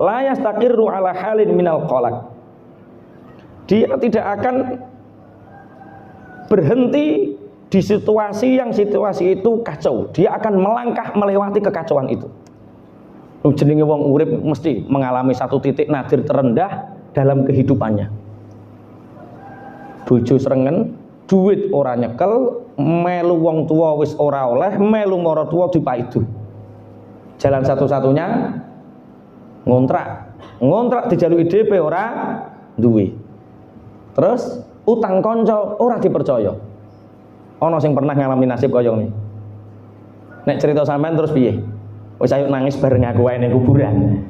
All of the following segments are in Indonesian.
la yastaqirru ala halin minal qalaq. Dia tidak akan berhenti di situasi itu kacau. Dia akan melangkah melewati kekacauan itu. Jenenge wong urip mesti mengalami satu titik nadir terendah dalam kehidupannya. Bojo srengen, duit ora nyekel, melu wong tua wis ora oleh, melu mara tua dipaidu. Jalan satu-satunya ngontrak dijaluki DP ora duwe. Terus utang konco ora dipercaya. Ana sing pernah ngalami nasib kaya ngene. Nek cerita sampean terus piye? Wis ayo nangis bareng aku wae ning kuburan.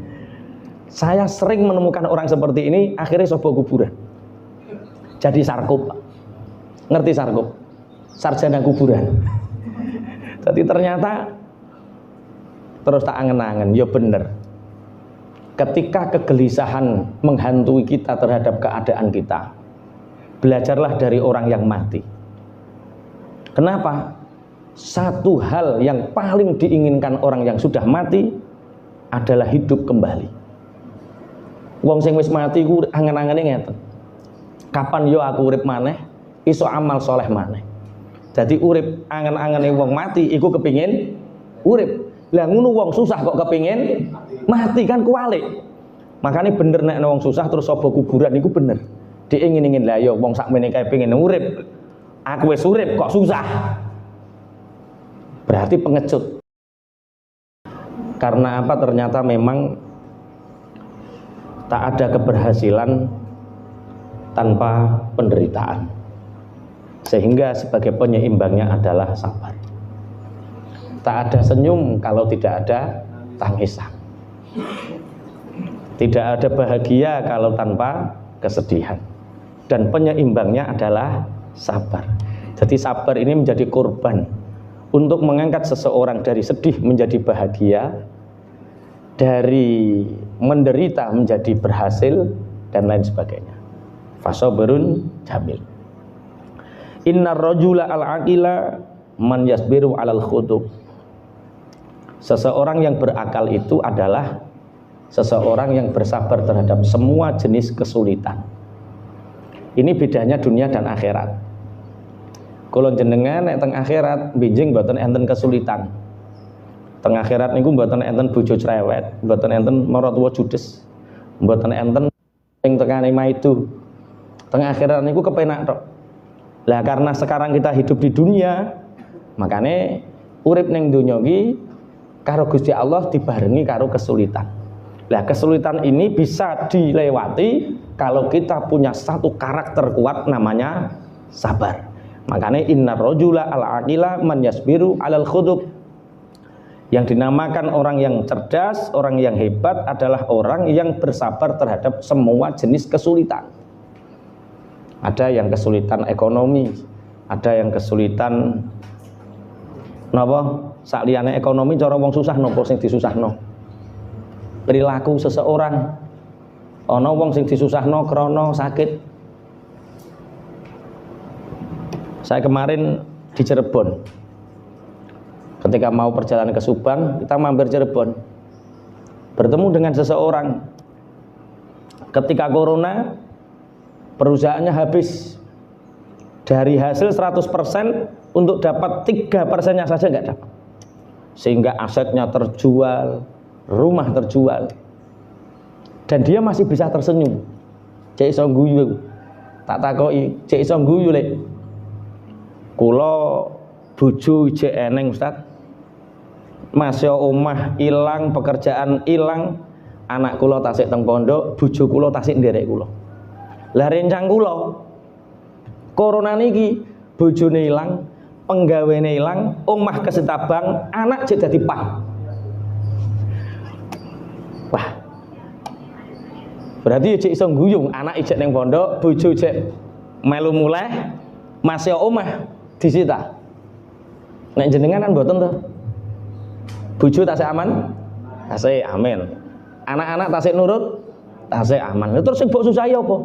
Saya sering menemukan orang seperti ini akhirnya sobo kuburan. Jadi sarkup. Ngerti sarkup? Sarjana kuburan. Jadi ternyata terus tak angen-angen, ya bener. Ketika kegelisahan menghantui kita terhadap keadaan kita, belajarlah dari orang yang mati. Kenapa? Satu hal yang paling diinginkan orang yang sudah mati adalah hidup kembali. Wong sing wis mati ku angen-angene ngeten. Kapan yo aku urip maneh, iso amal soleh maneh. Jadi urip angen-angene wong mati iku kepingin urip. Lah ngono wong susah kok kepingin mati kan kualik. Makanya bener nek wong susah terus sapa kuburan iku bener. Diingin-ingin lah yo wong sakmene kae pengin urip. Aku wis urip kok susah. Berarti pengecut. Karena apa? Ternyata memang tak ada keberhasilan tanpa penderitaan. Sehingga sebagai penyeimbangnya adalah sabar. Tak ada senyum kalau tidak ada tangisan. Tidak ada bahagia kalau tanpa kesedihan. Dan penyeimbangnya adalah sabar. Jadi sabar ini menjadi korban untuk mengangkat seseorang dari sedih menjadi bahagia, dari menderita menjadi berhasil, dan lain sebagainya. Fasabrun jamil. Innar rajula al-aqila man yasbiru 'alal khudub. Seseorang yang berakal itu adalah seseorang yang bersabar terhadap semua jenis kesulitan. Ini bedanya dunia dan akhirat. Kalau jenengan nek teng akhirat benjing mboten enten kesulitan. Teng akhirat niku mboten enten bojo cerewet, mboten enten maratuwa judes, mboten enten sing tekane maidu. Teng akhirat niku kepenak tok. Lah karena sekarang kita hidup di dunia, makane urip ning donya iki karo Gusti Allah dibarengi karo kesulitan. Lah kesulitan ini bisa dilewati kalau kita punya satu karakter kuat namanya sabar. Makanya innar rajula al-aqila man yasbiru 'alal khudub. Yang dinamakan orang yang cerdas, orang yang hebat adalah orang yang bersabar terhadap semua jenis kesulitan. Ada yang kesulitan ekonomi, ada yang kesulitan napa? Sakliyane ekonomi cara wong susah napa sing disusahno? Perilaku seseorang. Ana wong sing disusahno krana sakit. Saya kemarin di Cirebon, ketika mau perjalanan ke Subang, kita mampir Cirebon, bertemu dengan seseorang. Ketika corona, perusahaannya habis. Dari hasil 100% untuk dapat 3%-nya saja nggak dapat. Sehingga asetnya terjual, rumah terjual, dan dia masih bisa tersenyum. Cek iso guyu, tak takoki, cek iso guyu lek. Kula bojo ijek eneng Ustaz. Masya omah ilang, pekerjaan ilang, anak kula tasik teng pondok, bojo kula tasik nderek kula. Lah rencang kula corona niki bojone ilang, penggawene ilang, omah kesetabang, anak jek dadi pang. Wah. Berarti jek iso guyung, anak ijek ning pondok, bojo jek melu muleh, masya omah disita. Nek jenengan kan mboten to. Bojo tasik aman? Tasik amin. Anak-anak tasik nurut? Tasik aman. Terus sing mbok susahi apa?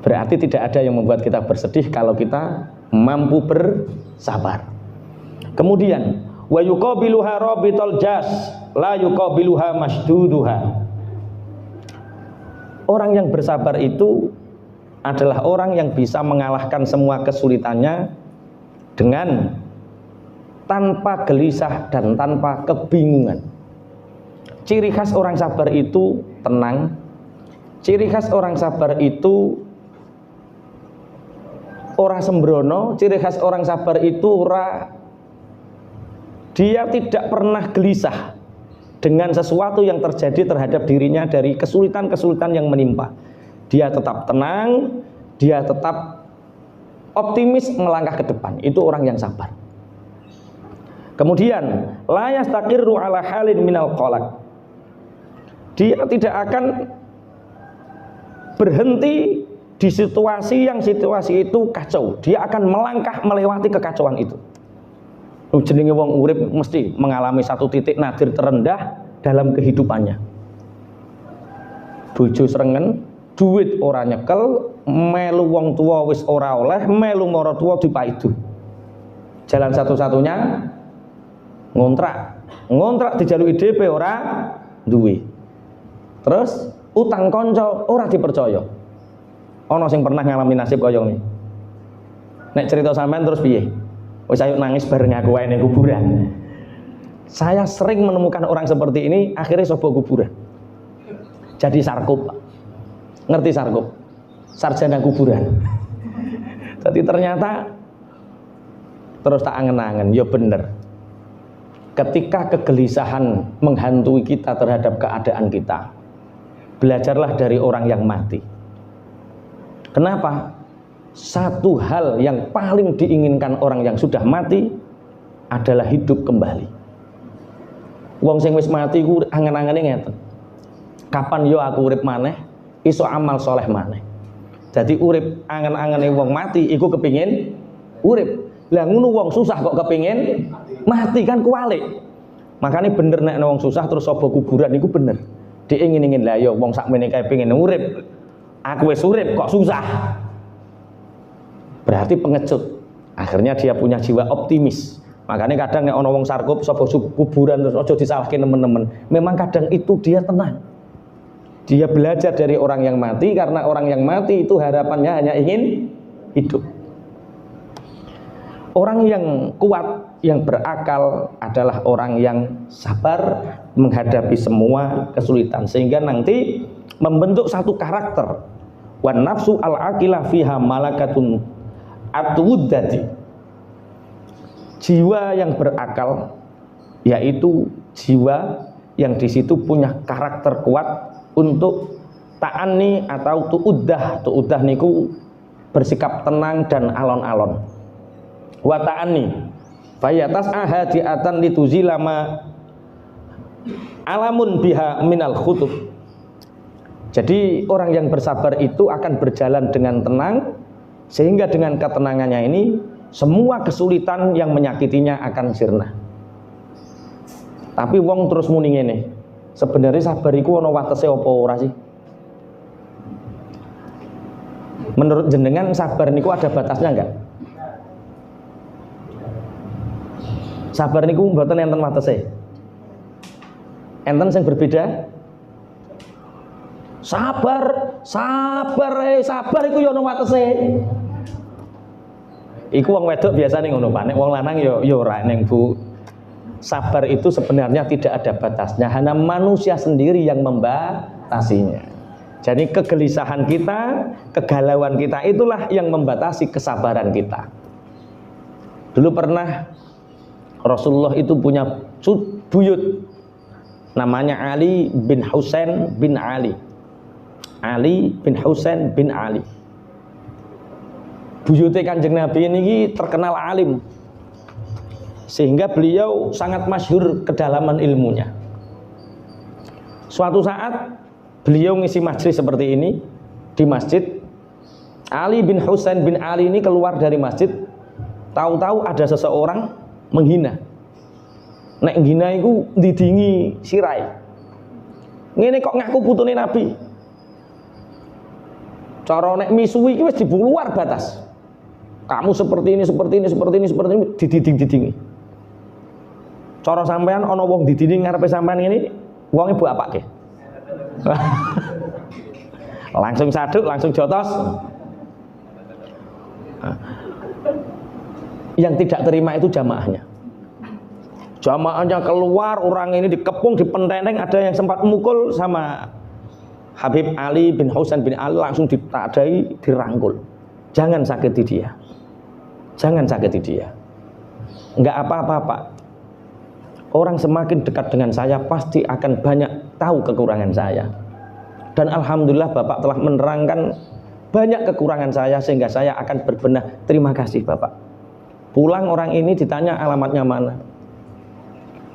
Berarti tidak ada yang membuat kita bersedih kalau kita mampu bersabar. Kemudian wa yuqabiluha rabitul jas la yuqabiluha masduduha. Orang yang bersabar itu adalah orang yang bisa mengalahkan semua kesulitannya dengan tanpa gelisah dan tanpa kebingungan. Ciri khas orang sabar itu tenang. Ciri khas orang sabar itu ora sembrono. Ciri khas orang sabar itu dia tidak pernah gelisah dengan sesuatu yang terjadi terhadap dirinya dari kesulitan-kesulitan yang menimpa. Dia tetap tenang, dia tetap optimis melangkah ke depan. Itu orang yang sabar. Kemudian la yastaqirru ala halin minal qalaq. Dia tidak akan berhenti di situasi itu kacau. Dia akan melangkah melewati kekacauan itu. Jenenge wong urip mesti mengalami satu titik nadir terendah dalam kehidupannya. Bojo srengen, duit ora nyekel, melu wong tua wis ora oleh, melu mara tua dipaidu. Jalan satu-satunya ngontrak dijaluki DP ora duwe. Terus utang konco ora dipercaya. Ana sing pernah ngalami nasib kaya ngene. Nek cerita sampean terus piye? Wis ayo nangis bareng aku wae ning kuburan. Saya sering menemukan orang seperti ini akhirnya sobo kuburan. Jadi sarkup. Ngerti sarkup? Sarjana kuburan. Jadi ternyata terus tak angen-angen, ya bener. Ketika kegelisahan menghantui kita terhadap keadaan kita, belajarlah dari orang yang mati. Kenapa? Satu hal yang paling diinginkan orang yang sudah mati adalah hidup kembali. Wong sing wis mati ku angen-angene ngeten. Kapan yo aku urip maneh, iso amal soleh maneh. Jadi urip angen-angene wong mati iku kepingin urip. Lah ngono wong susah kok kepingin mati kan kualik. Makanya bener nek wong susah terus sapa kuburan iku bener. Diingin-ingin lah yo wong sakmene kae pengen urip. Aku wis urip kok susah. Berarti pengecut. Akhirnya dia punya jiwa optimis. Makanya kadang nek ana wong sarkup sapa kuburan terus aja disalahke teman-teman. Memang kadang itu dia tenang. Dia belajar dari orang yang mati karena orang yang mati itu harapannya hanya ingin hidup. Orang yang kuat, yang berakal adalah orang yang sabar menghadapi semua kesulitan sehingga nanti membentuk satu karakter. Wan nafsu al-aqilah fiha malakatun atwuddati. Jiwa yang berakal yaitu jiwa yang di situ punya karakter kuat untuk ta'anni atau tu'uddah niku bersikap tenang dan alon-alon. Wa ta'anni fayatas ahadiatan lituzilama alamun biha minal khutub. Jadi orang yang bersabar itu akan berjalan dengan tenang sehingga dengan ketenangannya ini semua kesulitan yang menyakitinya akan sirna. Tapi wong terus muni ngene. Sebenarnya sabar iku ana watese apa ora sih? Menurut jenengan sabar niku ada batasnya enggak? Sabar niku mboten enten watese. Enten sing berbeda? Sabar iku ya ana watese. Iku wong wedok biasane ngono Pak, nek wong lanang ya ora ning Bu. Sabar itu sebenarnya tidak ada batasnya, hanya manusia sendiri yang membatasinya. Jadi kegelisahan kita, kegalauan kita itulah yang membatasi kesabaran kita. Dulu pernah Rasulullah itu punya buyut namanya Ali bin Husain bin Ali. Ali bin Husain bin Ali. Buyute Kanjeng Nabi ini terkenal alim. Sehingga beliau sangat masyhur kedalaman ilmunya. Suatu saat beliau ngisi majlis seperti ini di masjid. Ali bin Husain bin Ali ini keluar dari masjid. Tahu-tahu ada seseorang menghina. Nek menghina itu didingi sirai. Ngene kok ngaku putune Nabi. Cara nek misuwi iki wis diluar batas. Kamu seperti ini dididing-didingi. Cara sampean ana wong didini ngarepe sampean ini, wonge mbok apake? Langsung saduk, langsung jotos. Yang tidak terima itu jamaahnya. Jamaahnya keluar, orang ini dikepung, dipenteng, ada yang sempat mukul sama Habib Ali bin Husain bin Ali, langsung ditadai, dirangkul. Jangan sakiti dia. Jangan sakiti dia. Enggak apa-apa, Pak. Orang semakin dekat dengan saya pasti akan banyak tahu kekurangan saya. Dan alhamdulillah Bapak telah menerangkan banyak kekurangan saya sehingga saya akan berbenah. Terima kasih Bapak. Pulang orang ini ditanya alamatnya mana.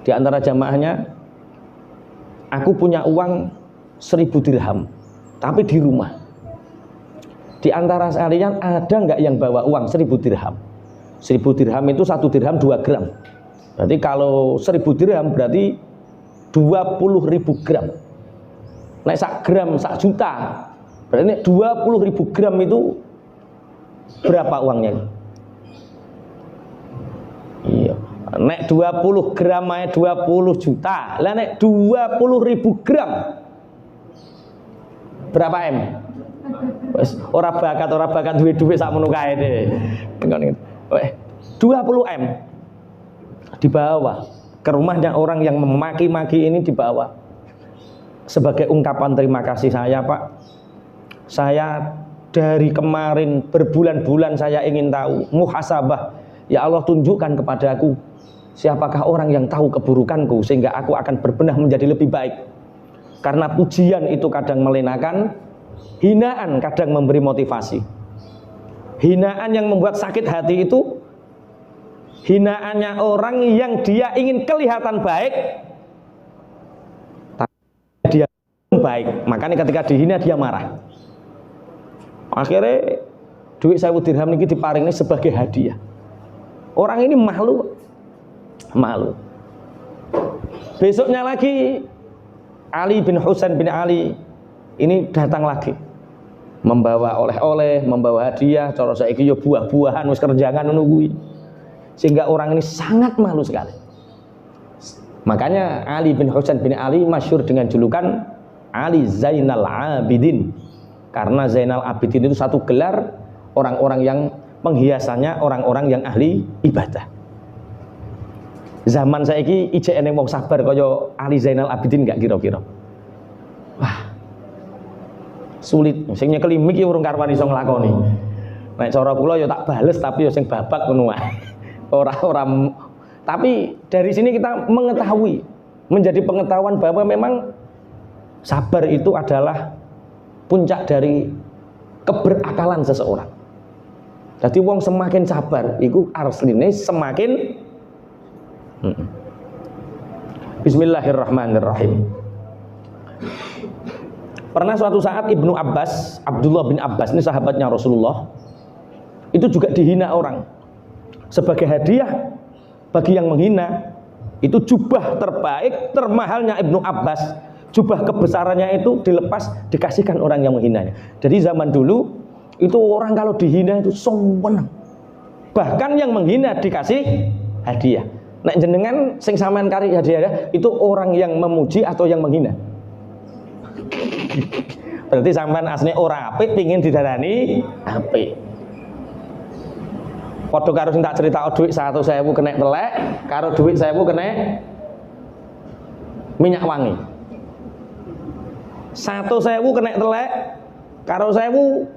Di antara jamaahnya, aku punya uang 1000 dirham, tapi di rumah. Di antara sekalian ada nggak yang bawa uang 1000 dirham? 1000 dirham itu 1 dirham 2 gram. Berarti kalau 1000 dirham berarti 20.000 gram. Nek sak gram 1 juta. Berarti nek 20.000 gram itu berapa uangnya? Iya. Nek 20 gram ae 20 juta. Lah nek 20.000 gram berapa M? Wes ora bakat duwe-duwe sak mono kae deh. 20 M dibawa ke rumahnya orang yang memaki-maki ini, dibawa sebagai ungkapan terima kasih saya, Pak. Saya dari kemarin berbulan-bulan saya ingin tahu muhasabah. Ya Allah, tunjukkan kepadaku siapakah orang yang tahu keburukanku sehingga aku akan berbenah menjadi lebih baik. Karena pujian itu kadang melenakan, hinaan kadang memberi motivasi. Hinaan yang membuat sakit hati itu hinaannya orang yang dia ingin kelihatan baik, tapi dia baik. Makanya ketika dihina dia marah. Akhirnya duit 1000 dirham ini diparingi sebagai hadiah. Orang ini malu. Besoknya lagi Ali bin Husain bin Ali ini datang lagi, membawa oleh-oleh, membawa hadiah. Cara saiki yo buah-buahan wis kerjangan ngono kuwi. Sehingga orang ini sangat malu sekali. Makanya Ali bin Husain bin Ali masyhur dengan julukan Ali Zainal Abidin. Karena Zainal Abidin itu satu gelar orang-orang yang penghiasannya orang-orang yang ahli ibadah. Zaman saiki ijek eneng wong sabar kaya Ali Zainal Abidin gak kira-kira. Wah. Sulit. Sing nyekeli mik iki urung karuan iso nglakoni. Nek cara kula ya tak bales tapi ya sing babak ngono wae. Orang-orang, tapi dari sini kita mengetahui, menjadi pengetahuan bahwa memang sabar itu adalah puncak dari keberakalan seseorang. Jadi wong semakin sabar, itu asline semakin Bismillahirrahmanirrahim. Pernah suatu saat Ibnu Abbas, Abdullah bin Abbas ini sahabatnya Rasulullah, itu juga dihina orang. Sebagai hadiah bagi yang menghina, itu jubah terbaik, termahalnya Ibnu Abbas, jubah kebesarannya itu dilepas, dikasihkan orang yang menghinanya. Jadi zaman dulu itu orang kalau dihina itu sombong. Bahkan yang menghina dikasih hadiah. Nek jenengan sing sampean kari hadiah itu orang yang memuji atau yang menghina? Berarti sampean asline ora apik pengin didarani apik. Padha karo sing tak crita dhuwit 100.000 kena telek, karo dhuwit 1000 kena minyak wangi. 100.000 kena telek, karo 1000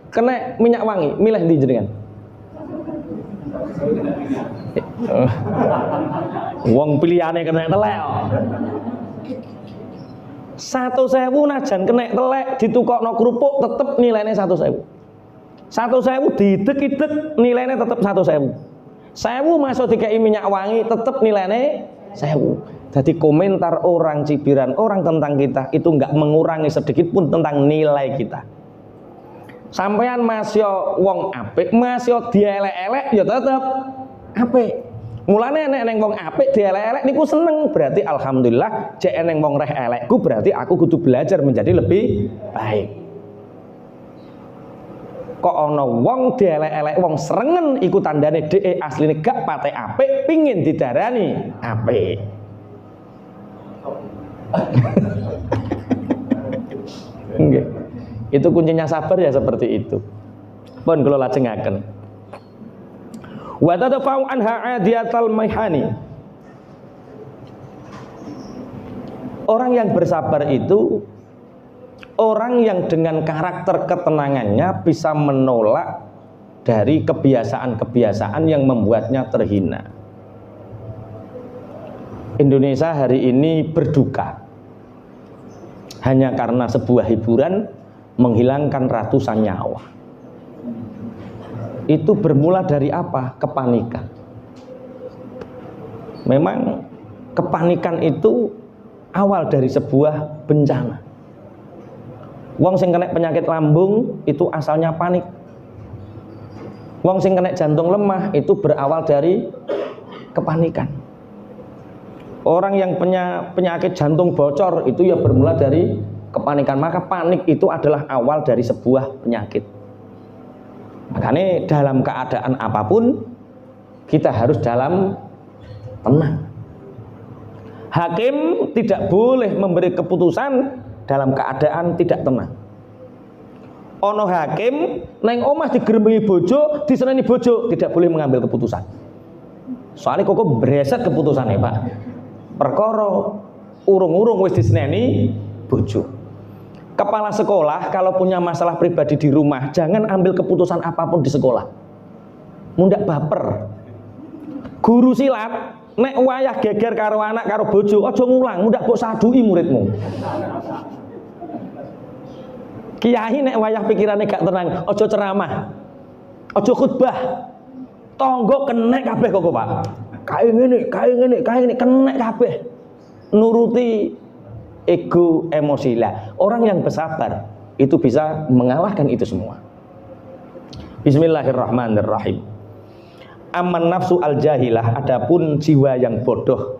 kena minyak wangi. Milih ndi jenengan? Wong pilihane kena telek. 100.000 najan kena telek ditukokno kerupuk tetep nilainya 100.000. 100.000 didek-idek nilainya tetap 100.000. 1000 masuk dikai minyak wangi tetap nilainya 1000. Jadi komentar orang, cibiran orang tentang kita itu enggak mengurangi sedikit pun tentang nilai kita. Sampean masih wong apik, masih dielek-elek ya tetap apik. Mulane nek neng wong apik dielek-elek niku seneng, berarti alhamdulillah cek neng wong reh elekku berarti aku kudu belajar menjadi lebih baik. kok ana wong dielek-elek wong srengen iku tandane dhek asline gak pate apik pingin didarani apik. Nggih. Itu kuncinya sabar ya seperti itu. Pun kula lajengaken. Wa tadfa'u anha adiyatal maihani. Orang yang bersabar itu orang yang dengan karakter ketenangannya bisa menolak dari kebiasaan-kebiasaan yang membuatnya terhina. Indonesia hari ini berduka hanya karena sebuah hiburan menghilangkan ratusan nyawa. Itu bermula dari apa? Kepanikan. Memang kepanikan itu awal dari sebuah bencana. Wong sing kena penyakit lambung itu asalnya panik. Wong sing kena jantung lemah itu berawal dari kepanikan. Orang yang punya penyakit jantung bocor itu ya bermula dari kepanikan. Maka panik itu adalah awal dari sebuah penyakit. Makanya dalam keadaan apapun kita harus dalam tenang. Hakim tidak boleh memberi keputusan dalam keadaan tidak tenang. Ono hakim neng omah digeremengi bojo, diseneni bojo, tidak boleh mengambil keputusan. Soalnya kok bereset keputusannya Pak. Perkara urung-urung wis diseneni bojo. Kepala sekolah kalau punya masalah pribadi di rumah, jangan ambil keputusan apapun di sekolah. Mundak baper. Guru silat nek wayah geger karo anak karo bojo, aja ngulang, mundak mbok sadui muridmu. Kiai nek wayah pikirane gak tenang, aja ceramah. Aja khutbah. Tonggo kenek kabeh kok, Pak. Kae ngene kenek kabeh. Nuruti ego emosi lah. Orang yang bersabar itu bisa mengalahkan itu semua. Bismillahirrahmanirrahim. Aman nafsu al jahilah, adapun jiwa yang bodoh,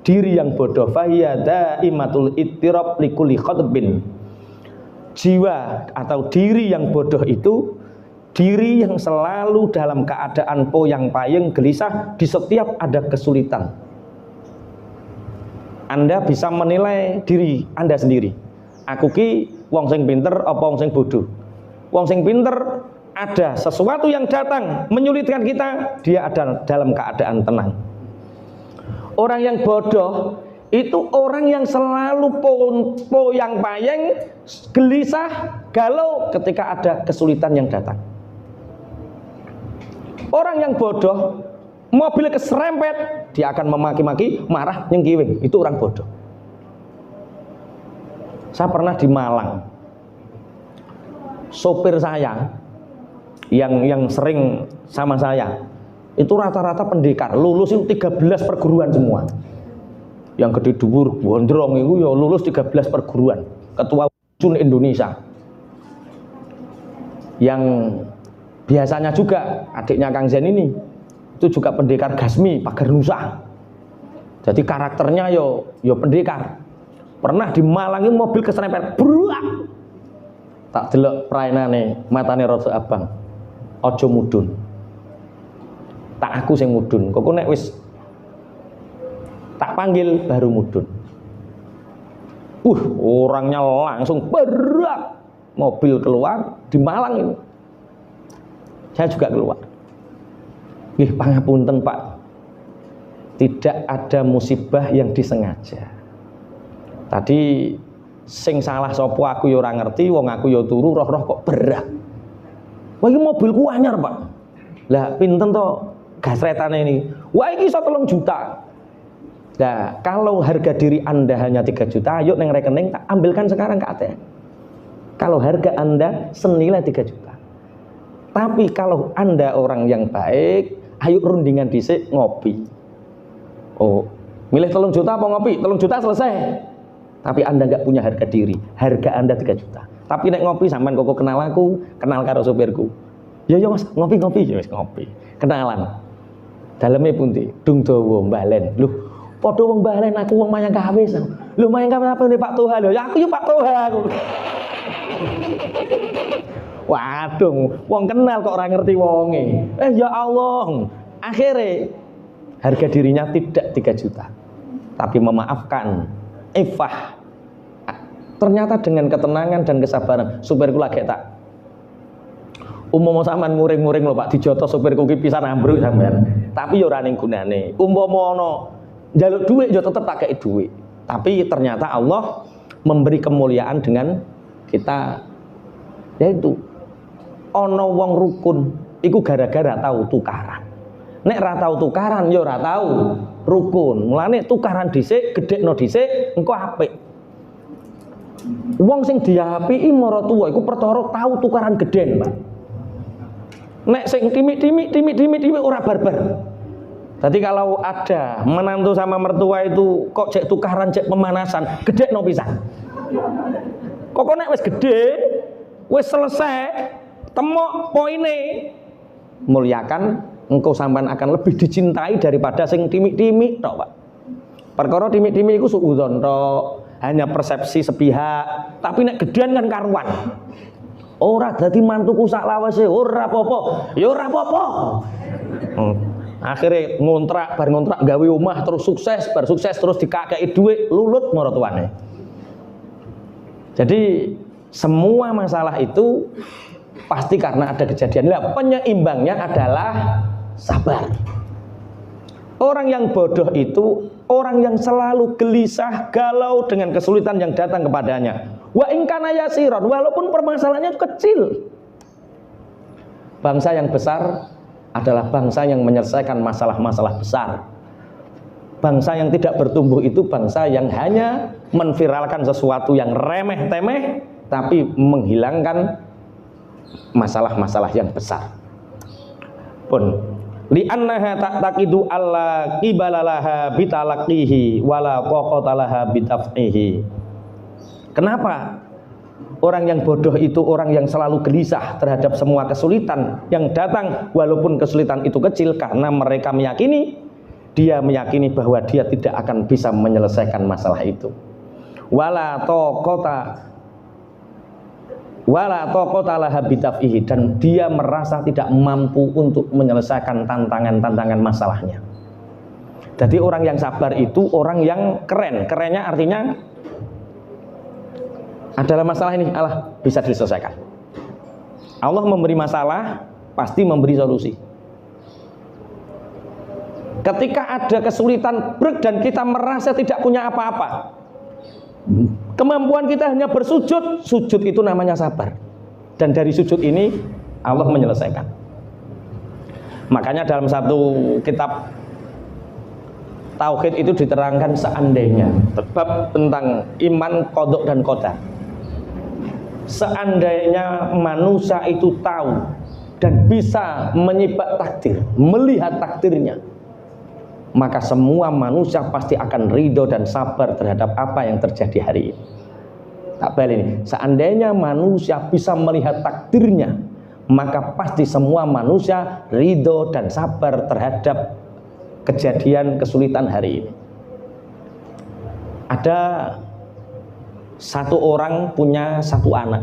diri yang bodoh, fahiya daimatul ittirab likulli khatbin. Jiwa atau diri yang bodoh itu diri yang selalu dalam keadaan poyang-payung gelisah di setiap ada kesulitan. Anda bisa menilai diri Anda sendiri. Aku ki wong sing pinter apa wong sing bodoh? Wong sing pinter, ada sesuatu yang datang menyulitkan kita, dia ada dalam keadaan tenang. Orang yang bodoh itu orang yang selalu poyang-payeng, gelisah, galau ketika ada kesulitan yang datang. Orang yang bodoh, mobil keserempet, dia akan memaki-maki, marah, nyengkiwing. Itu orang bodoh. Saya pernah di Malang. Sopir saya yang sering sama saya itu rata-rata pendekar, lulus itu 13 perguruan semua. Yang gede dhuwur gondrong itu ya lulus 13 perguruan, ketua Sun Indonesia. Yang biasanya juga adiknya Kang Zen ini itu juga pendekar Gasmi Pagar Nusa. Jadi karakternya yo pendekar. Pernah di Malang ini mobil keserempet, bruak. Tak delok praenane, matane rada abang. Ojo mudun. Tak aku sing mudun. Kok nek wis tak panggil baru mudun. Orangnya langsung berak. Mobil keluar di Malang ini. Saya juga keluar. Pangapunten Pak. Tidak ada musibah yang disengaja. Tadi sing salah sopo aku yo ora ngerti, wong aku yo turu roh-roh kok berak. Wah iki mobilku anyar Pak. Lah pinten to gasretane ini? Wah iki iso 3 juta. Nah, kalau harga diri Anda hanya 3 juta, ayo neng rekening tak ambilkan sekarang ke ATM. Kalau harga Anda senilai 3 juta. Tapi kalau Anda orang yang baik, ayo rundingan dhisik ngopi. Oh, milih 3 juta apa ngopi? 3 juta selesai. Tapi Anda nggak punya harga diri. Harga Anda 3 juta. Tapi nek ngopi sampean kok kenal aku, kenal karo sopirku. Ya Mas, ngopi-ngopi ya wis ngopi. Kenalan. Daleme pundi? Dung dawa mbalen. Loh, padha wong mbalen aku wong mayang kawis. Lho mayang kawis apa nih Pak Toha lho? Ya aku yo Pak Toha aku. Waduh, wong kenal kok ora ngerti wonge. Ya Allah, akhirnya harga dirinya tidak 3 juta, tapi memaafkan, ifah. Ternyata dengan ketenangan dan kesabaran, supirku lagi tak umpama sampean muring-muring lho Pak, dijotos supirku ki pisan ambruk sampean. Tapi yo ora ning gunane. Umpama ana njaluk dhuwit yo tetep tak kei dhuwit. Tapi ternyata Allah memberi kemuliaan dengan kita, yaitu ana wong rukun iku gara-gara tahu tukaran. Nek ra tahu tukaran yo ora tahu rukun. Mulane tukaran dhisik, gedhekno dhisik, engko apik. Wong sing diapiki maratuwa iku perkara tahu tukaran gedhen, Pak. Nek sing timik-timik ora barbar. Jadi kalau ada menantu sama mertua itu kok cek tukaran, cek pemanasan, gede no pisan. Kok nek wis gede, wis selesai, temok poine, muliakan, engkau sampean akan lebih dicintai daripada sing timik-timik tok, Pak. Perkara timik-timik iku suudzon tok, hanya persepsi sepihak, tapi nek gedean kan karuan. Ora dadi mantuku sak lawase, ora apa-apa. Ya ora apa-apa. Akhirnya bar ngontrak gawe omah terus sukses, bar sukses terus dikakei duit, lulut maratuwane. Jadi semua masalah itu pasti karena ada kejadian. Nah, penyeimbangnya adalah sabar. Orang yang bodoh itu orang yang selalu gelisah, galau dengan kesulitan yang datang kepadanya. Wa in kana yasiron, walaupun permasalahannya kecil. Bangsa yang besar adalah bangsa yang menyelesaikan masalah-masalah besar. Bangsa yang tidak bertumbuh itu bangsa yang hanya menviralkan sesuatu yang remeh-temeh tapi menghilangkan masalah-masalah yang besar. Pun li'annaha ta'taqidu alla qibalalaha bitalaqihi wala qaqatalaha bitaf'ihi. Kenapa orang yang bodoh itu orang yang selalu gelisah terhadap semua kesulitan yang datang, walaupun kesulitan itu kecil, karena mereka dia meyakini bahwa dia tidak akan bisa menyelesaikan masalah itu. Wala taqata laha bitaf'ihi, dan dia merasa tidak mampu untuk menyelesaikan tantangan-tantangan masalahnya. Jadi orang yang sabar itu orang yang keren. Kerennya artinya adalah masalah ini Allah bisa diselesaikan. Allah memberi masalah, pasti memberi solusi. Ketika ada kesulitan dan kita merasa tidak punya apa-apa, kemampuan kita hanya bersujud, sujud itu namanya sabar. Dan dari sujud ini Allah menyelesaikan. Makanya dalam satu kitab tauhid itu diterangkan seandainya bab tentang iman, qadha dan qadar. Seandainya manusia itu tahu dan bisa menyibak takdir, melihat takdirnya, maka semua manusia pasti akan ridho dan sabar terhadap apa yang terjadi hari ini. Tak balik ini, seandainya manusia bisa melihat takdirnya, maka pasti semua manusia ridho dan sabar terhadap kejadian kesulitan hari ini. Ada satu orang punya satu anak,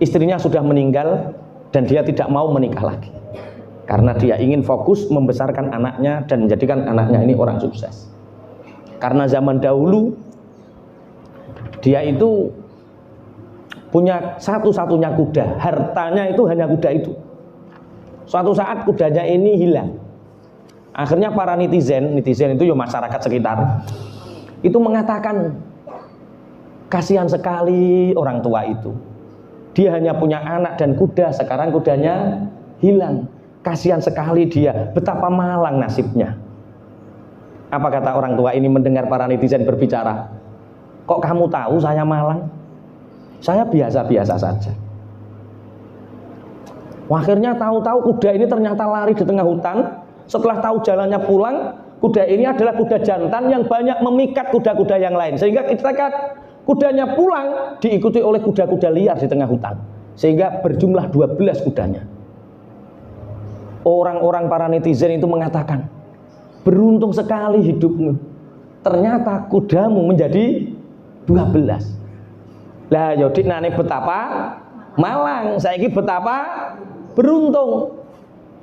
istrinya sudah meninggal dan dia tidak mau menikah lagi karena dia ingin fokus membesarkan anaknya dan menjadikan anaknya ini orang sukses. Karena zaman dahulu dia itu punya satu-satunya kuda, hartanya itu hanya kuda itu. Suatu saat kudanya ini hilang. Akhirnya para netizen itu ya masyarakat sekitar, itu mengatakan, kasihan sekali orang tua itu. Dia hanya punya anak dan kuda, sekarang kudanya hilang. Kasihan sekali dia, betapa malang nasibnya. Apa kata orang tua ini mendengar para netizen berbicara? Kok kamu tahu saya malang? Saya biasa-biasa saja. Akhirnya tahu-tahu kuda ini ternyata lari di tengah hutan. Setelah tahu jalannya pulang, kuda ini adalah kuda jantan yang banyak memikat kuda-kuda yang lain. Sehingga ketika kudanya pulang, diikuti oleh kuda-kuda liar di tengah hutan. Sehingga berjumlah 12 kudanya. Orang-orang para netizen itu mengatakan, beruntung sekali hidupmu. Ternyata kudamu menjadi 12. Lah ya diknane betapa malang, saiki betapa beruntung.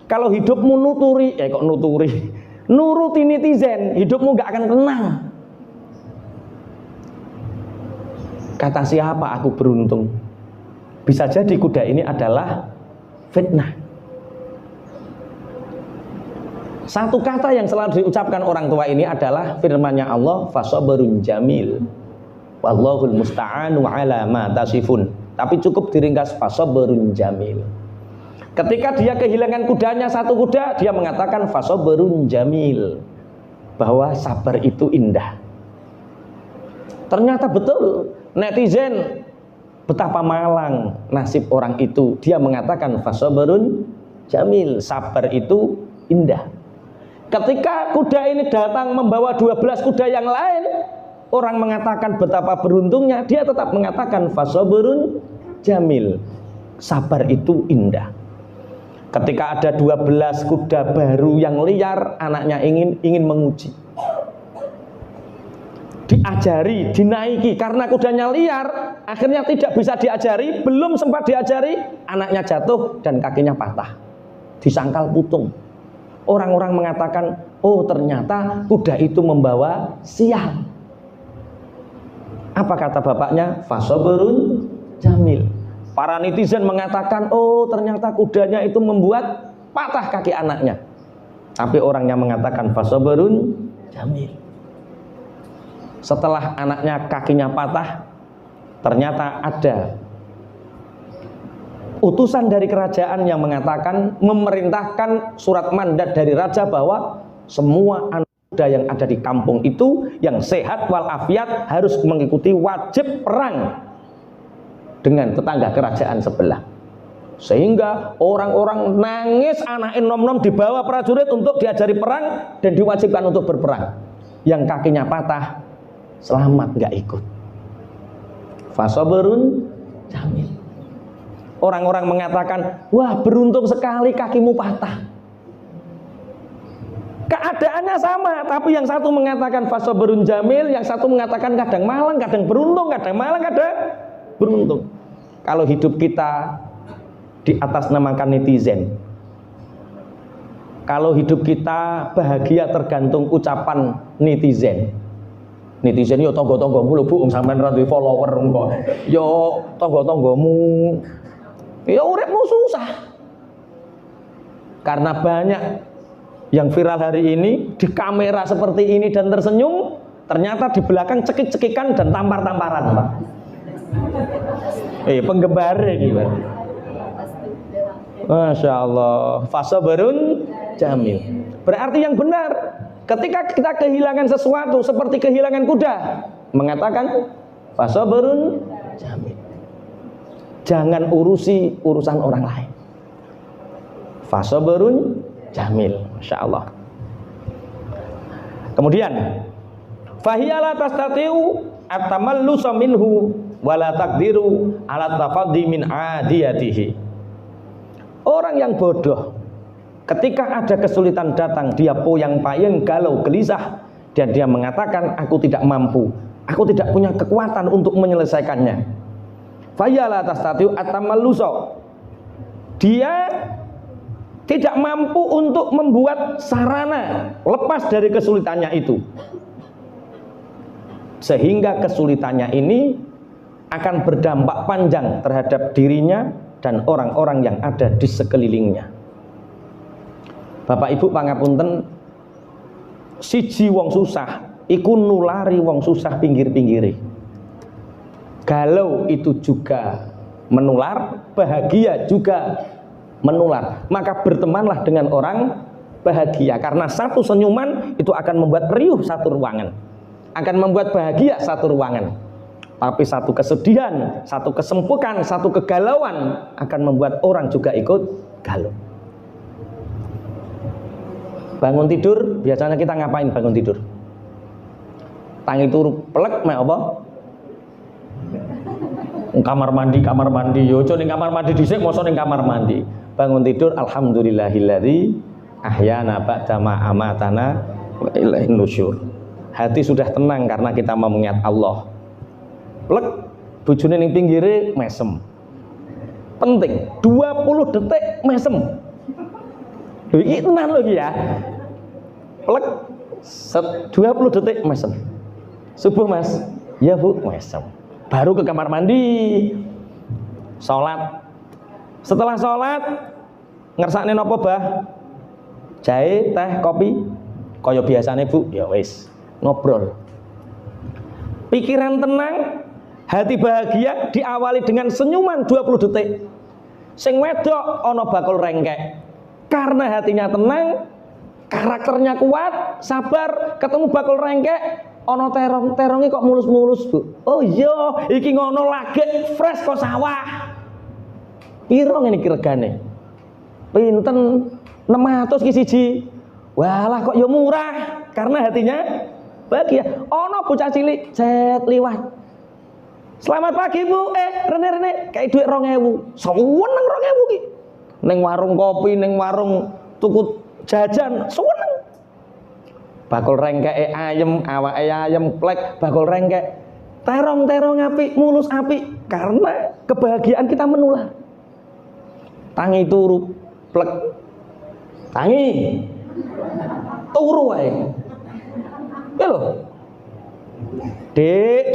Kalau hidupmu nuruti netizen, hidupmu gak akan tenang. Kata siapa aku beruntung? Bisa jadi kuda ini adalah fitnah. Satu kata yang selalu diucapkan orang tua ini adalah firman-Nya Allah, fasabrun jamil wallahul musta'anu ala ma tasifun. Tapi cukup diringkas fasabrun jamil. Ketika dia kehilangan kudanya, satu kuda, dia mengatakan fasabrun jamil, bahwa sabar itu indah. Ternyata betul, netizen betapa malang nasib orang itu. Dia mengatakan fasabrun jamil, sabar itu indah. Ketika kuda ini datang membawa 12 kuda yang lain, orang mengatakan betapa beruntungnya, dia tetap mengatakan fasabrun jamil, sabar itu indah. Ketika ada 12 kuda baru yang liar, anaknya ingin menguji, diajari, dinaiki. Karena kudanya liar, akhirnya tidak bisa diajari. Belum sempat diajari, anaknya jatuh dan kakinya patah, disangkal putung. Orang-orang mengatakan, oh ternyata kuda itu membawa sial. Apa kata bapaknya? Fasabrun jamil. Para netizen mengatakan, oh ternyata kudanya itu membuat patah kaki anaknya. Tapi orangnya mengatakan fasabrun jamil. Setelah anaknya kakinya patah, ternyata ada utusan dari kerajaan yang mengatakan, memerintahkan surat mandat dari raja bahwa semua anak muda yang ada di kampung itu yang sehat walafiat harus mengikuti wajib perang dengan tetangga kerajaan sebelah. Sehingga orang-orang nangis, anak nom-nom dibawa prajurit untuk diajari perang dan diwajibkan untuk berperang. Yang kakinya patah selamat, nggak ikut. Fasabrun jamil. Orang-orang mengatakan, wah beruntung sekali kakimu patah. Keadaannya sama, tapi yang satu mengatakan fasabrun jamil, yang satu mengatakan kadang malang, kadang beruntung, kadang malang, kadang beruntung. Kalau hidup kita di atas namakan netizen, kalau hidup kita bahagia tergantung ucapan netizen. Netizen yo tonggo-tonggo mulu Bu, sampean ra duwe follower engko. Yo tonggo-tonggomu. Ya uripmu susah. Karena banyak yang viral hari ini di kamera seperti ini dan tersenyum, ternyata di belakang cekik-cekikan dan tampar-tamparan, Pak. Penggembara gitu. Masya Allah. Fasabrun jamil. Berarti yang benar, ketika kita kehilangan sesuatu seperti kehilangan kuda, mengatakan fasabrun jamil. Jangan urusi urusan orang lain. Fasabrun jamil. Masya Allah. Kemudian fahiyala tastatiu at-tamallusa minhu wala taqdiru ala tafaddi min adiyatihi. Orang yang bodoh, ketika ada kesulitan datang, dia poyang-payeng, galau, gelisah, dan dia mengatakan aku tidak mampu, aku tidak punya kekuatan untuk menyelesaikannya. Fayala tastatiu at-tamallusa. Dia tidak mampu untuk membuat sarana lepas dari kesulitannya itu, sehingga kesulitannya ini akan berdampak panjang terhadap dirinya dan orang-orang yang ada di sekelilingnya. Bapak Ibu pangapunten, siji wong susah iku nulari wong susah pinggir-pinggire. Galau itu juga menular, bahagia juga menular. Maka bertemanlah dengan orang bahagia, karena satu senyuman itu akan membuat riuh satu ruangan, akan membuat bahagia satu ruangan. Tapi satu kesedihan, satu kesempukan, satu kegalauan akan membuat orang juga ikut galau. Bangun tidur, biasanya kita ngapain bangun tidur? Tangi turu pelek mek apa? Kamar mandi, yo ning kamar mandi dhisik, mosok ning kamar mandi. Bangun tidur, alhamdulillahilladzi ahyana ba'da ma amatana wa ilaihin nusyur. Hati sudah tenang karena kita mau mengingat Allah. Plek, bojone ning pinggire mesem. Penting 20 detik mesem. Lho iki tenan lho iki ya. Plek 20 detik mesem. Subuh Mas. Ya Bu, mesem. Baru ke kamar mandi. Salat. Setelah salat ngersakne napa, Bah? Jahe, teh, kopi. Kaya biasane Bu, ya wis, ngobrol. Pikiran tenang, hati bahagia diawali dengan senyuman 20 detik. Sing wedok ana bakul rengkek. Karena hatinya tenang, karakternya kuat, sabar, ketemu bakul rengkek, ana terong-teronge kok mulus-mulus, Bu. Oh iya, iki ngono lagi fresh kok sawah. Piro ngene iki regane? Pinten? 600 ki siji. Walah kok ya murah, karena hatinya bahagia. Ono bocah cilik cet liwat. Selamat pagi Bu, Rene kayak duit 2.000. Seneng 2.000 ki. Ning warung kopi, ning warung tuku jajan, seneng. Bakul rengkeke ayem, awake ayem, plek bakul rengkek. Terong-terong apik, mulus apik, karena kebahagiaan kita menular. Tangi turu, plek. Tangi turu wae. Ya lho. Dik,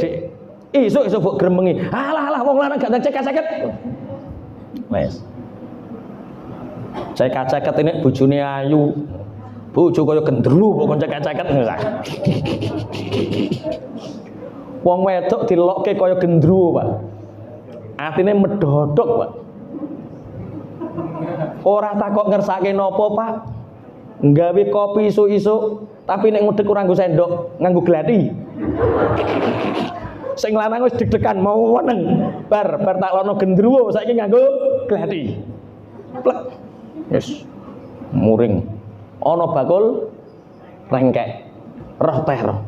isuk mbok gremengi. Alah wong lanang gak ceket-ceket. Wes. Ceket-ceket ini bojone ayu. Bojo kaya gendru kok ceket-ceket. Wong wedok dilokke kaya gendru, Pak. Atine medhodok, Pak. Ora takok ngersake napa, Pak. Nggawe kopi isuk-isuk, tapi nek ngudek ora nggo sendok, nganggo glati. Sing lanang wis deg-degan mau weneng. Bar taklono gendruwo, saiki nganggo glati. Plek. Wis muring. Ana bakul rengkek. Roh teh roh.